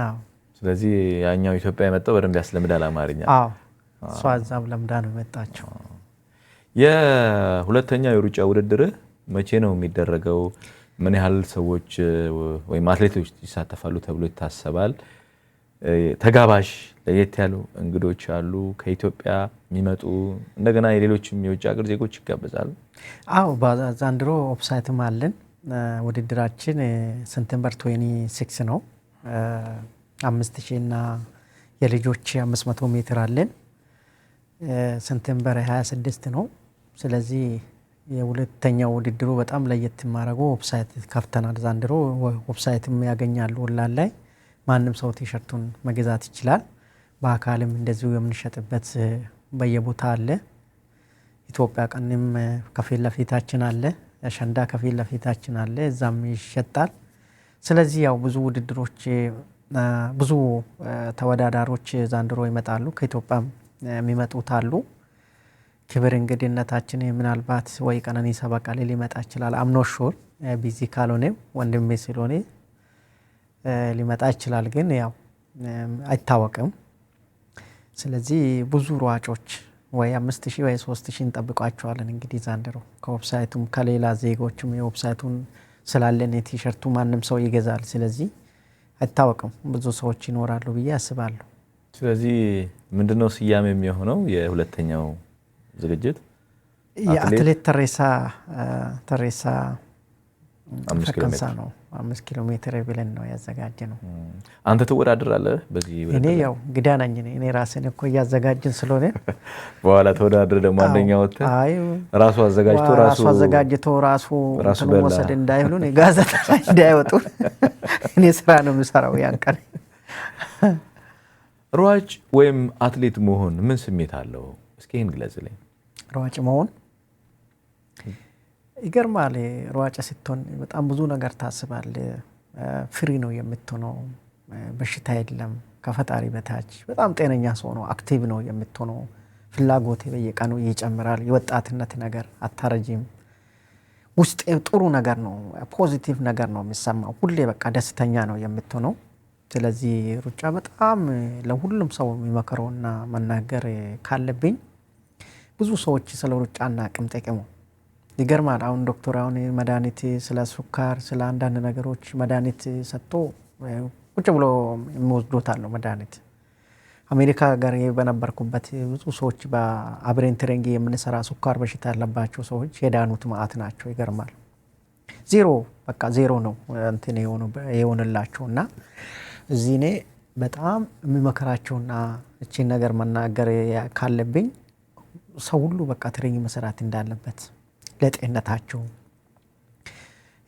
አዎ ስለዚህ ያኛው ኢትዮጵያ የመጣው በደንብ ያስለምዳል አማርኛ? አዎ እሷ እዛም ለምዳ ነው የመጣቸው። የ2ኛ የሩጫ ውድድርህ መቼ ነው የሚደረገው? ምን ያህል ሰዎች ወይም አትሌቶች ይሳተፋሉ ተብሎ ይታሰባል? ተጋባዥ ለየት ያሉ እንግዶች አሉ ከኢትዮጵያ የሚመጡ፣ እንደገና የሌሎችም የውጭ ሀገር ዜጎች ይጋበዛሉ? አዎ በዛንድሮ ኦፍሳይትም አለን። ውድድራችን ሴፕቴምበር 26 ነው። 5000 እና የልጆች 500 ሜትር አለን። ሴፕቴምበር 26 ነው። ስለዚህ የሁለተኛው ውድድሩ በጣም ለየት የማደርገው ዌብሳይት ከፍተናል ዛንድሮ። ዌብሳይትም ያገኛሉ ኦንላይን ላይ ማንም ሰው ቲሸርቱን መግዛት ይችላል። በአካልም እንደዚሁ የምንሸጥበት በየቦታ አለ። ኢትዮጵያ ቀንም ከፊት ለፊታችን አለ፣ አሸንዳ ከፊት ለፊታችን አለ፣ እዛም ይሸጣል። ስለዚህ ያው ብዙ ውድድሮች ብዙ ተወዳዳሪዎች ዛንድሮ ይመጣሉ። ከኢትዮጵያም የሚመጡት አሉ። ክብር እንግድነታችን ምናልባት ወይ ቀነኒሳ በቀለ ሊመጣ ይችላል። አምኖሾር ቢዚ ካልሆነ ወንድሜ ስለሆነ ሊመጣ ይችላል። ግን ያው አይታወቅም። ስለዚህ ብዙ ሯጮች ወይ 5000 ወይ 3000 እንጠብቋቸዋለን እንግዲህ ዘንድሮ ከዌብሳይቱም ከሌላ ዜጎችም የዌብሳይቱን ስላለን የቲሸርቱ ማንም ሰው ይገዛል። ስለዚህ አይታወቅም ብዙ ሰዎች ይኖራሉ ብዬ አስባለሁ። ስለዚህ ምንድነው ስያሜ የሚሆነው የሁለተኛው ዝግጅት? የአትሌት ተሬሳ ፈቀንሳ ነው 5 ኪሎ ሜትር ብለን ነው ያዘጋጀ ነው። አንተ ትወዳደራለህ በዚህ? እኔ ያው እንግዳ ነኝ እኔ ራሴን እኮ እያዘጋጀን ስለሆነ በኋላ ተወዳድረ ደግሞ አንደኛ ወጥተ ራሱ አዘጋጅቶ ራሱ ወሰድ እንዳይሉን ጋዜጣ እንዳይወጡ እኔ ስራ ነው የምሰራው ያን ቀን። ሯጭ ወይም አትሌት መሆን ምን ስሜት አለው? እስኪ ይሄን ግለጽልኝ። ሯጭ መሆን ይገርማል። ሯጭ ስትሆን በጣም ብዙ ነገር ታስባለህ። ፍሪ ነው የምትሆነው፣ በሽታ የለም፣ ከፈጣሪ በታች በጣም ጤነኛ ሰው ነው። አክቲቭ ነው የምትሆነው። ፍላጎት በየቀኑ ይጨምራል። የወጣትነት ነገር አታረጂም። ውስጥ ጥሩ ነገር ነው፣ ፖዚቲቭ ነገር ነው የሚሰማው። ሁሌ በቃ ደስተኛ ነው የምትሆነው። ስለዚህ ሩጫ በጣም ለሁሉም ሰው የሚመከረውና መናገር ካለብኝ ብዙ ሰዎች ስለ ሩጫ አናውቅም ጥቅሙ። ይገርማል። አሁን ዶክተር አሁን መድኃኒት ስለ ሱካር ስለ አንዳንድ ነገሮች መድኃኒት ሰጥቶ ቁጭ ብሎ የሚወስዶታል ነው መድኃኒት። አሜሪካ ሀገር በነበርኩበት ብዙ ሰዎች በአብሬን ትሬኒንግ የምንሰራ ሱካር በሽታ ያለባቸው ሰዎች የዳኑት ማአት ናቸው። ይገርማል። ዜሮ በቃ ዜሮ ነው እንትን የሆነላቸው እና እዚህ እኔ በጣም የሚመከራቸውና እቺን ነገር መናገር ካለብኝ ሰው ሁሉ በቃ ትሬኒንግ መስራት እንዳለበት ለጤንነታቸው።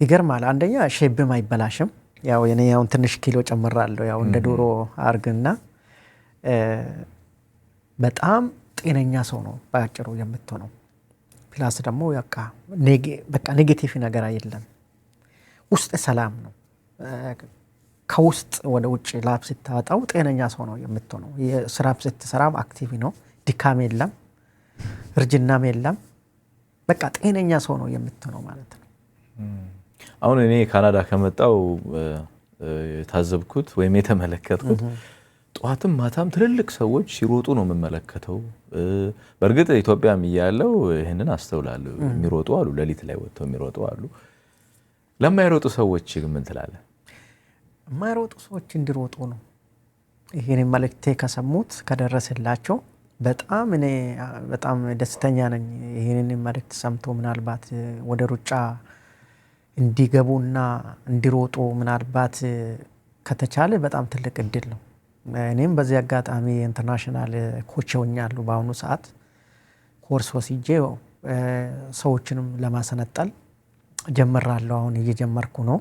ይገርማል። አንደኛ ሼብም አይበላሽም። ያው እኔ ያው ትንሽ ኪሎ ጨምራለሁ ያው እንደ ዶሮ አርግና በጣም ጤነኛ ሰው ነው ባጭሩ የምትሆነው። ፕላስ ደግሞ በቃ ኔጌቲቭ ነገር አይደለም። ውስጥ ሰላም ነው። ከውስጥ ወደ ውጭ ላብ ስታወጣው ጤነኛ ሰው ነው የምትሆነው። የስራ ስትሰራም አክቲቭ ነው። ድካም የለም፣ እርጅናም የለም። በቃ ጤነኛ ሰው ነው የምትሆነው ማለት ነው። አሁን እኔ ካናዳ ከመጣው የታዘብኩት ወይም የተመለከትኩት ጧትም ማታም ትልልቅ ሰዎች ሲሮጡ ነው የምመለከተው። በእርግጥ ኢትዮጵያም እያለው ይሄንን አስተውላለሁ። የሚሮጡ አሉ፣ ሌሊት ላይ ወጥተው የሚሮጡ አሉ። ለማይሮጡ ሰዎች ምን ትላለህ? የማይሮጡ ሰዎች እንዲሮጡ ነው ይሄን መልእክቴ ከሰሙት ከደረሰላቸው በጣም እኔ በጣም ደስተኛ ነኝ። ይሄንን መልእክት ሰምቶ ምናልባት ወደ ሩጫ እንዲገቡና እንዲሮጡ ምናልባት ከተቻለ በጣም ትልቅ እድል ነው። እኔም በዚህ አጋጣሚ ኢንተርናሽናል ኮች ሆኛለሁ። በአሁኑ ሰዓት ኮርስ ወስጄ ሰዎችንም ለማሰነጠል ጀምራለሁ። አሁን እየጀመርኩ ነው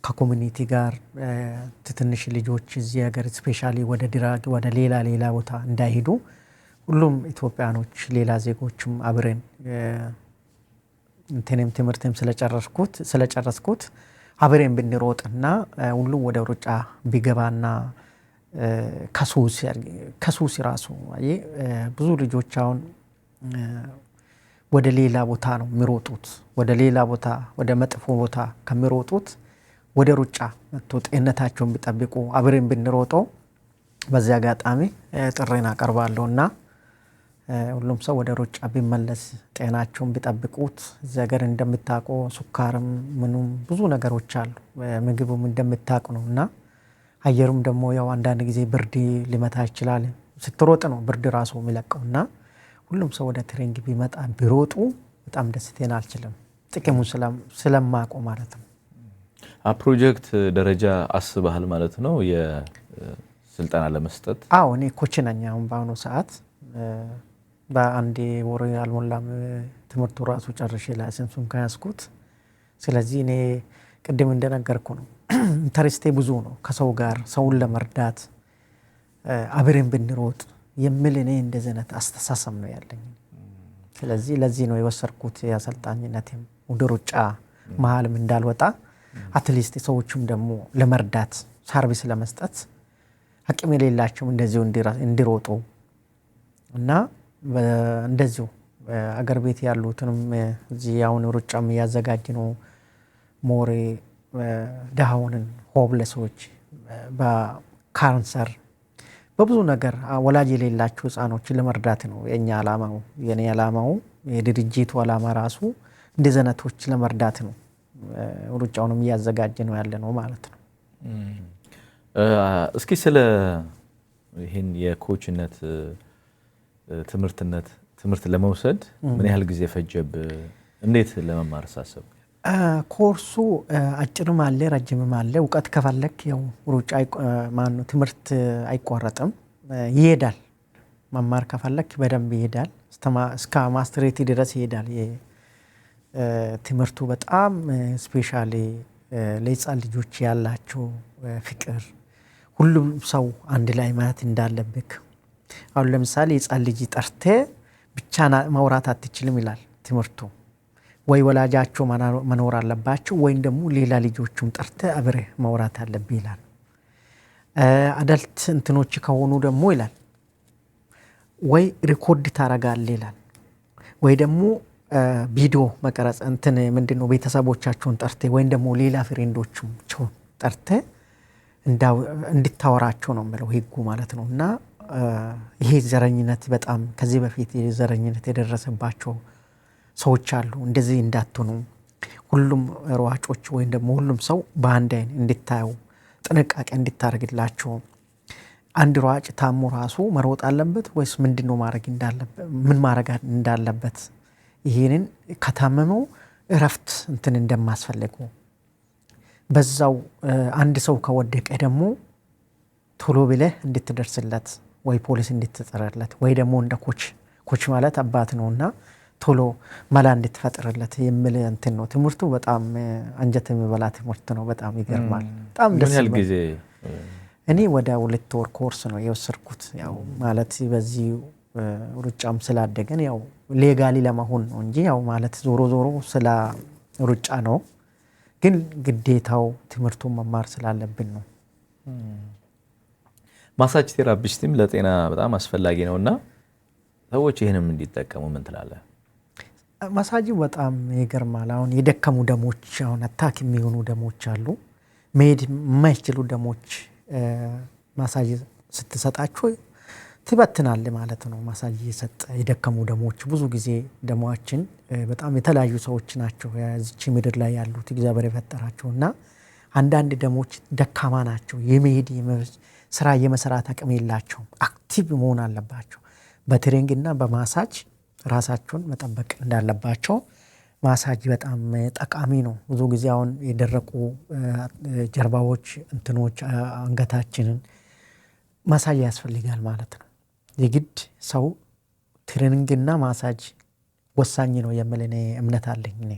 ከኮሚኒቲ ጋር ትንሽ ልጆች እዚህ ሀገር ስፔሻሊ ወደ ድራግ ወደ ሌላ ቦታ እንዳይሄዱ ሁሉም ኢትዮጵያኖች ሌላ ዜጎችም አብረን እንትንም ትምህርትም ስለጨረስኩት አብረን ብንሮጥና ሁሉም ወደ ሩጫ ቢገባና ከሱስ ራሱ ብዙ ልጆች አሁን ወደ ሌላ ቦታ ነው የሚሮጡት። ወደ ሌላ ቦታ ወደ መጥፎ ቦታ ከሚሮጡት ወደ ሩጫ መጥቶ ጤንነታቸውን ቢጠብቁ አብረን ብንሮጠው በዚህ አጋጣሚ ጥሬን አቀርባለሁና ሁሉም ሰው ወደ ሩጫ ቢመለስ ጤናቸውን ቢጠብቁት። እዚህ ሀገር እንደምታውቁ ሱካርም ምኑም ብዙ ነገሮች አሉ። ምግቡም እንደምታውቁ ነውና አየሩም ደግሞ ያው አንዳንድ ጊዜ ብርድ ሊመታ ይችላል። ስትሮጥ ነው ብርድ ራሱ የሚለቀውና ሁሉም ሰው ወደ ትሬኒንግ ቢመጣ ቢሮጡ በጣም ደስቴን አልችልም። ጥቅሙን ስለማቆ ማለት ነው። ፕሮጀክት ደረጃ አስበሃል ማለት ነው የስልጠና ለመስጠት? አዎ እኔ ኮች ነኝ። አሁን በአሁኑ ሰዓት በአንድ ወር አልሞላም ትምህርቱ ራሱ ጨርሼ ላይሰንሱን ከያዝኩት። ስለዚህ እኔ ቅድም እንደነገርኩ ነው ኢንተረስቴ ብዙ ነው። ከሰው ጋር ሰውን ለመርዳት አብረን ብንሮጥ የሚል እኔ እንደዚህ አይነት አስተሳሰብ ነው ያለኝ። ስለዚህ ለዚህ ነው የወሰድኩት የአሰልጣኝነቴም ወደ ሩጫ መሀልም እንዳልወጣ አትሊስት ሰዎችም ደግሞ ለመርዳት ሰርቪስ ለመስጠት አቅም የሌላቸውም እንደዚሁ እንዲሮጡ እና እንደዚሁ አገር ቤት ያሉትንም እዚህ አሁን ሩጫም እያዘጋጅ ነው ሞሬ ደሃውንን ሆብለሶች ካንሰር በብዙ ነገር ወላጅ የሌላቸው ህፃኖችን ለመርዳት ነው የኛ ዓላማው። የኔ ዓላማው የድርጅቱ ዓላማ ራሱ እንደዚህ አይነቶች ለመርዳት ነው። ሩጫውንም እያዘጋጀ ነው ያለ ነው ማለት ነው። እስኪ ስለ ይህን የኮችነት ትምህርት ለመውሰድ ምን ያህል ጊዜ ፈጀብ? እንዴት ለመማር ሳሰብ? ኮርሱ አጭርም አለ ረጅምም አለ። እውቀት ከፈለክ ያው ሩጫ ማነው ትምህርት አይቋረጥም፣ ይሄዳል። መማር ከፈለክ በደንብ ይሄዳል፣ እስከ ማስትሬት ድረስ ይሄዳል። ትምህርቱ በጣም ስፔሻሊ ለህፃን ልጆች ያላቸው ፍቅር ሁሉም ሰው አንድ ላይ ማየት እንዳለብክ። አሁን ለምሳሌ ህፃን ልጅ ጠርቴ ብቻ ማውራት አትችልም ይላል ትምህርቱ። ወይ ወላጃቸው መኖር አለባቸው ወይም ደግሞ ሌላ ልጆቹም ጠርተ አብረ ማውራት አለብህ ይላል። አዳልት እንትኖች ከሆኑ ደግሞ ይላል ወይ ሪኮርድ ታረጋለህ ይላል፣ ወይ ደግሞ ቪዲዮ መቀረጽ እንትን ምንድነው ቤተሰቦቻቸውን ጠርተ ወይም ደግሞ ሌላ ፍሬንዶቹም ጠርተ እንድታወራቸው ነው የሚለው ህጉ ማለት ነው። እና ይሄ ዘረኝነት በጣም ከዚህ በፊት ዘረኝነት የደረሰባቸው ሰዎች አሉ። እንደዚህ እንዳትሆኑ ሁሉም ሯጮች ወይም ደግሞ ሁሉም ሰው በአንድ አይን እንድታዩ ጥንቃቄ እንድታደርግላቸው። አንድ ሯጭ ታሞ ራሱ መሮጥ አለበት ወይስ ምንድነው ማድረግ እንዳለበት ምን ማድረግ እንዳለበት ይሄንን ከታመመው እረፍት እንትን እንደማስፈልገው በዛው አንድ ሰው ከወደቀ ደግሞ ቶሎ ብለህ እንድትደርስለት ወይ ፖሊስ እንድትጠራለት ወይ ደግሞ እንደ ኮች ማለት አባት ነውና ቶሎ መላ እንድትፈጥርለት የሚል እንትን ነው ትምህርቱ። በጣም አንጀት የሚበላ ትምህርት ነው። በጣም ይገርማል። በጣም ደስ ይላል። ጊዜ እኔ ወደ 2 ወር ኮርስ ነው የወሰድኩት። ያው ማለት በዚህ ሩጫም ስላደገን ያው ሌጋሊ ለመሆን ነው እንጂ ያው ማለት ዞሮ ስለ ሩጫ ነው፣ ግን ግዴታው ትምህርቱን መማር ስላለብን ነው። ማሳጅ ቴራፒስትም ለጤና በጣም አስፈላጊ ነውና ሰዎች ይሄንም እንዲጠቀሙ ምን ትላለህ? ማሳጅ በጣም ይገርማል። አሁን የደከሙ ደሞች አሁን አታክ የሚሆኑ ደሞች አሉ፣ መሄድ የማይችሉ ደሞች ማሳጅ ስትሰጣቸው ትበትናል ማለት ነው። ማሳጅ የሰጠ የደከሙ ደሞች ብዙ ጊዜ ደሟችን በጣም የተለያዩ ሰዎች ናቸው እዚች ምድር ላይ ያሉት እግዚአብሔር የፈጠራቸው እና አንዳንድ ደሞች ደካማ ናቸው። የመሄድ ስራ የመስራት አቅም የላቸውም። አክቲቭ መሆን አለባቸው። በትሬኒንግ እና በማሳጅ ራሳቸውን መጠበቅ እንዳለባቸው ማሳጅ በጣም ጠቃሚ ነው። ብዙ ጊዜ አሁን የደረቁ ጀርባዎች እንትኖች አንገታችንን ማሳጅ ያስፈልጋል ማለት ነው። የግድ ሰው ትሬኒንግና ማሳጅ ወሳኝ ነው የሚል እኔ እምነት አለኝ። እኔ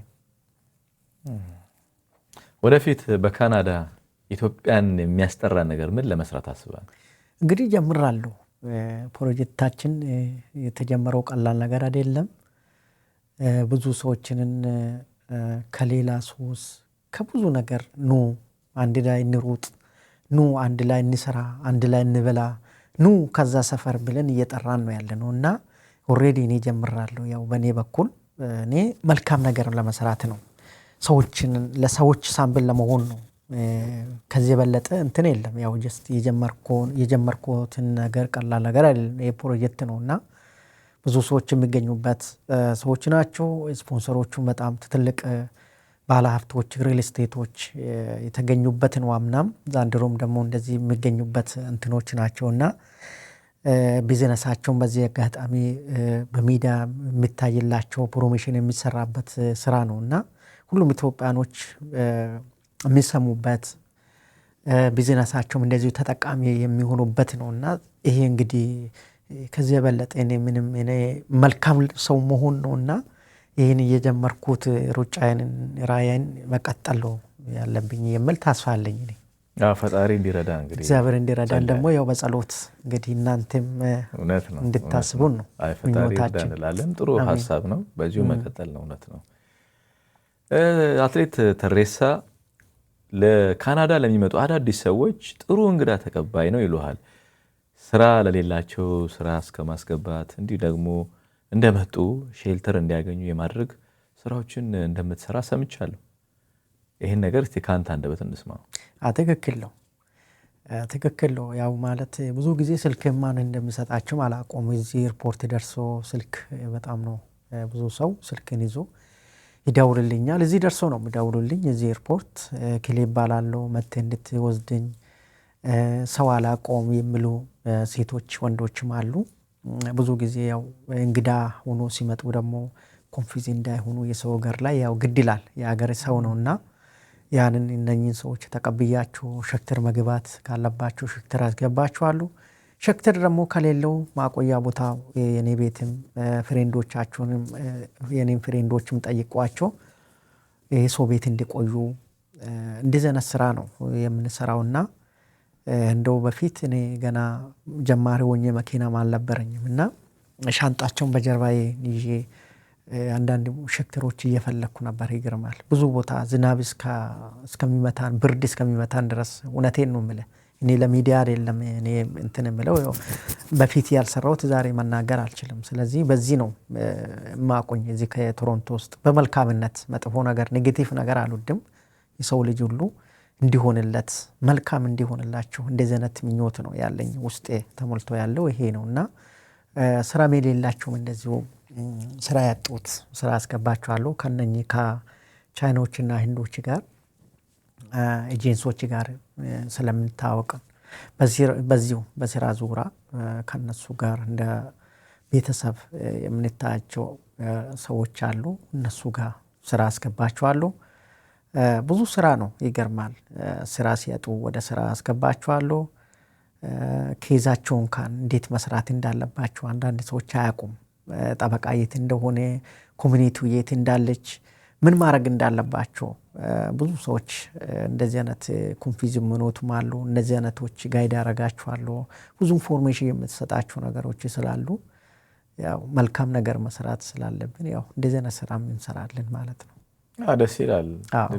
ወደፊት በካናዳ ኢትዮጵያን የሚያስጠራ ነገር ምን ለመስራት አስባል? እንግዲህ ጀምራለሁ። ፕሮጀክታችን የተጀመረው ቀላል ነገር አይደለም። ብዙ ሰዎችንን ከሌላ ሱስ ከብዙ ነገር ኑ አንድ ላይ እንሩጥ፣ ኑ አንድ ላይ እንስራ፣ አንድ ላይ እንበላ፣ ኑ ከዛ ሰፈር ብለን እየጠራን ነው ያለ ነው እና ኦሬዲ እኔ ጀምራለሁ። ያው በእኔ በኩል እኔ መልካም ነገር ለመስራት ነው። ለሰዎች ሳምብል ለመሆን ነው። ከዚህ የበለጠ እንትን የለም። ያው ጀስት የጀመርኩትን ነገር ቀላል ነገር አይደለም። የፕሮጀክት ነውና ብዙ ሰዎች የሚገኙበት ሰዎች ናቸው። ስፖንሰሮቹ በጣም ትልቅ ባለሀብቶች፣ ሪል ስቴቶች የተገኙበት ነው። አምናም ዛንድሮም ደግሞ እንደዚህ የሚገኙበት እንትኖች ናቸውና ቢዝነሳቸውን በዚህ አጋጣሚ በሚዲያ የሚታይላቸው ፕሮሞሽን የሚሰራበት ስራ ነውና ሁሉም ኢትዮጵያኖች የሚሰሙበት ቢዝነሳቸውም እንደዚሁ ተጠቃሚ የሚሆኑበት ነውና ይሄ እንግዲህ ከዚህ የበለጠ እኔ መልካም ሰው መሆን ነውና ይህን እየጀመርኩት ሩጫዬን ራዕይን መቀጠል ያለብኝ የሚል ተስፋ አለኝ። እኔ ፈጣሪ እንዲረዳ እንግዲህ እግዚአብሔር እንዲረዳን ደግሞ ያው በጸሎት እንግዲህ እናንተም እንድታስቡን ነው ምኞታችን እንላለን። ጥሩ ሀሳብ ነው። በዚሁ መቀጠል ነው። እውነት ነው። አትሌት ተሬሳ ለካናዳ ለሚመጡ አዳዲስ ሰዎች ጥሩ እንግዳ ተቀባይ ነው ይሉሃል። ስራ ለሌላቸው ስራ እስከማስገባት እንዲሁ ደግሞ እንደመጡ ሼልተር እንዲያገኙ የማድረግ ስራዎችን እንደምትሰራ ሰምቻለሁ። ይህን ነገር እስቲ ካንተ አንደበት እንስማ። ትክክል ነው። ትክክል ነው። ያው ማለት ብዙ ጊዜ ስልክ ማን እንደሚሰጣቸው አላቆም። እዚህ ኤርፖርት ደርሶ ስልክ በጣም ነው ብዙ ሰው ስልክን ይዞ ይደውልልኛል። እዚህ ደርሶ ነው የሚደውሉልኝ። እዚህ ኤርፖርት ክሌ ይባላለሁ መጥተህ እንድትወስደኝ ሰው አላቆም የሚሉ ሴቶች ወንዶችም አሉ። ብዙ ጊዜ ያው እንግዳ ሆኖ ሲመጡ ደግሞ ኮንፊዝ እንዳይሆኑ የሰው ሀገር ላይ ያው ግድ ይላል የሀገር ሰው ነውና ያንን እነኚህን ሰዎች ተቀብያችሁ ሸክተር መግባት ካለባችሁ ሸክተር አስገባችኋለሁ። ሸክተር ደግሞ ከሌለው ማቆያ ቦታ የኔ ቤትም ፍሬንዶቻችሁንም የኔም ፍሬንዶችም ጠይቋቸው ይሄ ሰው ቤት እንዲቆዩ እንደዚህ አይነት ስራ ነው የምንሰራውና እንደው በፊት እኔ ገና ጀማሪ ሆኜ መኪናም አልነበረኝም እና ሻንጣቸውን በጀርባዬ ይዤ አንዳንድ ሸክተሮች እየፈለኩ ነበር። ይገርማል። ብዙ ቦታ ዝናብ እስከሚመታን ብርድ እስከሚመታን ድረስ እውነቴን ነው የምልህ። እኔ ለሚዲያ አይደለም እኔ እንትን የምለው በፊት ያልሰራሁት ዛሬ መናገር አልችልም። ስለዚህ በዚህ ነው ማቆኝ እዚህ ከቶሮንቶ ውስጥ በመልካምነት መጥፎ ነገር ኔጌቲቭ ነገር አልወድም። የሰው ልጅ ሁሉ እንዲሆንለት መልካም እንዲሆንላችሁ እንደዚህ አይነት ምኞት ነው ያለኝ ውስጤ ተሞልቶ ያለው ይሄ ነውና ስራ የሌላችሁም እንደዚሁ ስራ ያጡት ስራ አስገባችኋለሁ ከነኚህ ከቻይናዎችና ህንዶች ጋር ኤጀንሲዎች ጋር ስለምንታወቅ በዚሁ በስራ ዙራ ከነሱ ጋር እንደ ቤተሰብ የምንታያቸው ሰዎች አሉ። እነሱ ጋር ስራ አስገባችኋለሁ። ብዙ ስራ ነው። ይገርማል። ስራ ሲያጡ ወደ ስራ አስገባችኋለሁ። ኬዛቸውን ካን እንዴት መስራት እንዳለባቸው አንዳንድ ሰዎች አያውቁም። ጠበቃ የት እንደሆነ ኮሚኒቲው የት እንዳለች ምን ማድረግ እንዳለባቸው ብዙ ሰዎች እንደዚህ አይነት ኮንፊውዥን ምኖቱም አሉ። እነዚህ አይነቶች ጋይድ ያደርጋችኋለሁ። ብዙ ኢንፎርሜሽን የምትሰጣቸው ነገሮች ስላሉ ያው መልካም ነገር መስራት ስላለብን ያው እንደዚህ አይነት ስራ እንሰራለን ማለት ነው። ደስ ይላል።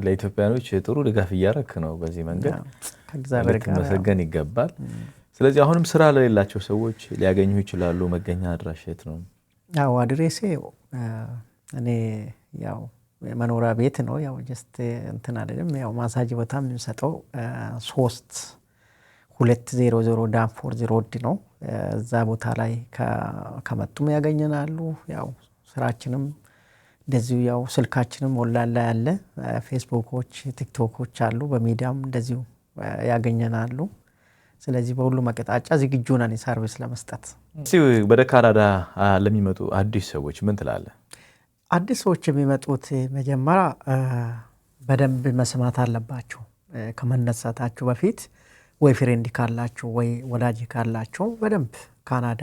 ለኢትዮጵያኖች ጥሩ ድጋፍ እያደረክ ነው። በዚህ መንገድ ከእግዚአብሔር ጋር መሰገን ይገባል። ስለዚህ አሁንም ስራ ለሌላቸው ሰዎች ሊያገኙ ይችላሉ። መገኛ አድራሻ የት ነው? ያው አድሬሴ እኔ ያው መኖሪያ ቤት ነው። ያው ጀስት እንትን አይደለም። ያው ማሳጅ ቦታ የምንሰጠው 3200 ዳንፎርዝ ሮድ ነው። እዛ ቦታ ላይ ከመጡም ያገኘናሉ። ያው ስራችንም እንደዚሁ ያው ስልካችንም ኦንላይን ላይ ያለ ፌስቡኮች ቲክቶኮች አሉ። በሚዲያም እንደዚሁ ያገኘናሉ። ስለዚህ በሁሉ መቀጣጫ ዝግጁ ነን ሰርቪስ ለመስጠት። ወደ ካናዳ ለሚመጡ አዲስ ሰዎች ምን ትላለህ? አዲስ ሰዎች የሚመጡት መጀመሪያ በደንብ መስማት አለባቸው። ከመነሳታቸው በፊት ወይ ፍሬንድ ካላቸው ወይ ወዳጅ ካላቸው በደንብ ካናዳ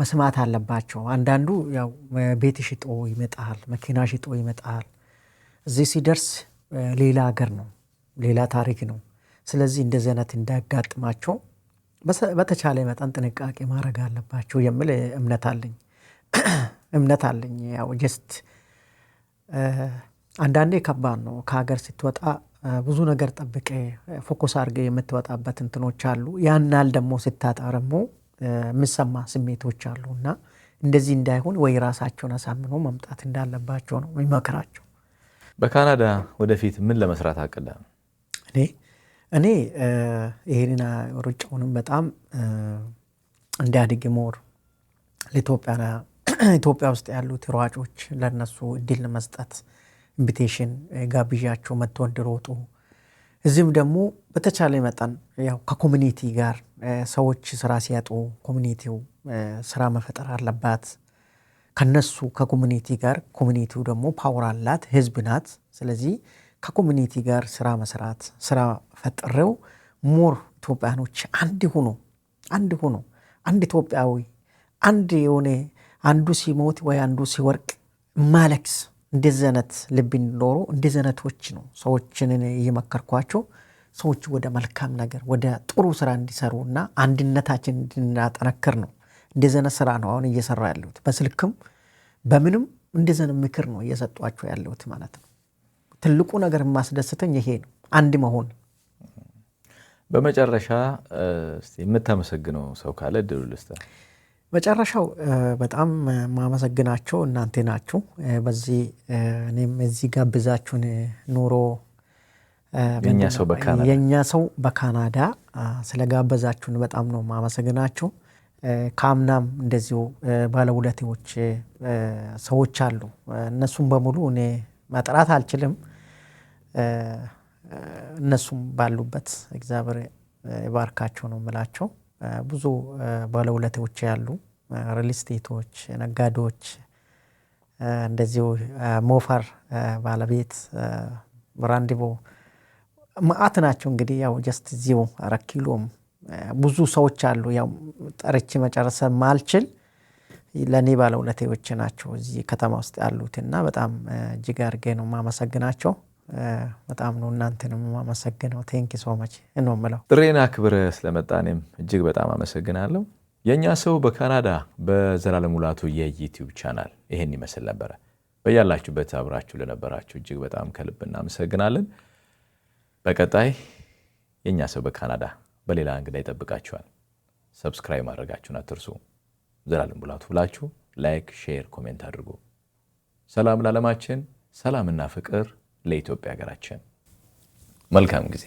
መስማት አለባቸው። አንዳንዱ ያው ቤት ሽጦ ይመጣል፣ መኪና ሽጦ ይመጣል። እዚህ ሲደርስ ሌላ ሀገር ነው፣ ሌላ ታሪክ ነው። ስለዚህ እንደዚህ አይነት እንዳያጋጥማቸው በተቻለ መጠን ጥንቃቄ ማድረግ አለባቸው የሚል እምነት አለኝ። ያው ጀስት አንዳንዴ ከባድ ነው። ከሀገር ስትወጣ ብዙ ነገር ጠብቄ ፎከስ አድርገ የምትወጣበት እንትኖች አሉ። ያናል ደግሞ ስታጣ ደግሞ የሚሰማ ስሜቶች አሉና እንደዚህ እንዳይሆን ወይ ራሳቸውን አሳምኖ መምጣት እንዳለባቸው ነው የሚመክራቸው። በካናዳ ወደፊት ምን ለመስራት አቅዳ? እኔ ይሄንን ሩጫውንም በጣም እንዲያድግ ሞር ኢትዮጵያ ውስጥ ያሉት ሯጮች ለነሱ እድል መስጠት ኢንቪቴሽን ጋብዣቸው መጥቶ እንዲሮጡ እዚህም ደግሞ በተቻለ መጠን ያው ከኮሚኒቲ ጋር ሰዎች ስራ ሲያጡ ኮሚኒቲው ስራ መፈጠር አለባት። ከነሱ ከኮሚኒቲ ጋር ኮሚኒቲው ደግሞ ፓወር አላት፣ ህዝብ ናት። ስለዚህ ከኮሚኒቲ ጋር ስራ መስራት ስራ ፈጥረው ሞር ኢትዮጵያኖች አንድ ሆኖ አንድ ኢትዮጵያዊ አንድ የሆነ አንዱ ሲሞት ወይ አንዱ ሲወርቅ ማለክስ እንደዚህ አይነት ልብ እንዲኖሩ እንደዚህ አይነቶች ነው ሰዎችን እየመከርኳቸው ሰዎች ወደ መልካም ነገር ወደ ጥሩ ስራ እንዲሰሩና አንድነታችን እንድናጠነክር ነው። እንደዚህ አይነት ስራ ነው አሁን እየሰራ ያለሁት። በስልክም በምንም እንደዚህ አይነት ምክር ነው እየሰጧቸው ያለሁት ማለት ነው። ትልቁ ነገር ማስደስተኝ ይሄ ነው፣ አንድ መሆን። በመጨረሻ እስቲ የምታመሰግነው ሰው ካለ ድሉ ልስጥ። መጨረሻው በጣም ማመሰግናቸው እናንተ ናችሁ። በዚህ እኔም እዚህ ጋብዛችሁን ኑሮ የኛ ሰው በካናዳ ስለጋበዛችሁን በጣም ነው ማመሰግናችሁ። ካምናም እንደዚሁ ባለውለታዎች ሰዎች አሉ። እነሱም በሙሉ እኔ ማጥራት አልችልም። እነሱም ባሉበት እግዚአብሔር ይባርካቸው ነው የምላቸው። ብዙ ባለውለታዎች ያሉ ሪል ስቴቶች፣ ነጋዴዎች እንደዚሁ ሞፈር ባለቤት ብራንዲቦ ማአት ናቸው። እንግዲህ ያው ጀስት እዚሁ 4 ኪሎም ብዙ ሰዎች አሉ። ያው ጠርቼ መጨረስ ማልችል ለኔ ባለውለታዎች ናቸው እዚህ ከተማ ውስጥ ያሉትና በጣም እጅግ አድርጌ ነው ማመሰግናቸው። በጣም ነው እናንተንም ማመሰግነው። ቴንክ ዩ ሶ ማች ነው የምለው። ጥሬና ክብር ስለመጣኔም እጅግ በጣም አመሰግናለሁ። የኛ ሰው በካናዳ በዘላለም ሙላቱ የዩቲዩብ ቻናል ይሄን ይመስል ነበር። በያላችሁበት አብራችሁ ለነበራችሁ እጅግ በጣም ከልብ እናመሰግናለን። በቀጣይ የኛ ሰው በካናዳ በሌላ እንግዳ ይጠብቃችኋል። ሰብስክራይብ ማድረጋችሁን አትርሱ። ዘላለም ሙላቱ ብላችሁ ላይክ፣ ሼር፣ ኮሜንት አድርጉ። ሰላም ለዓለማችን፣ ሰላምና ፍቅር ለኢትዮጵያ ሀገራችን። መልካም ጊዜ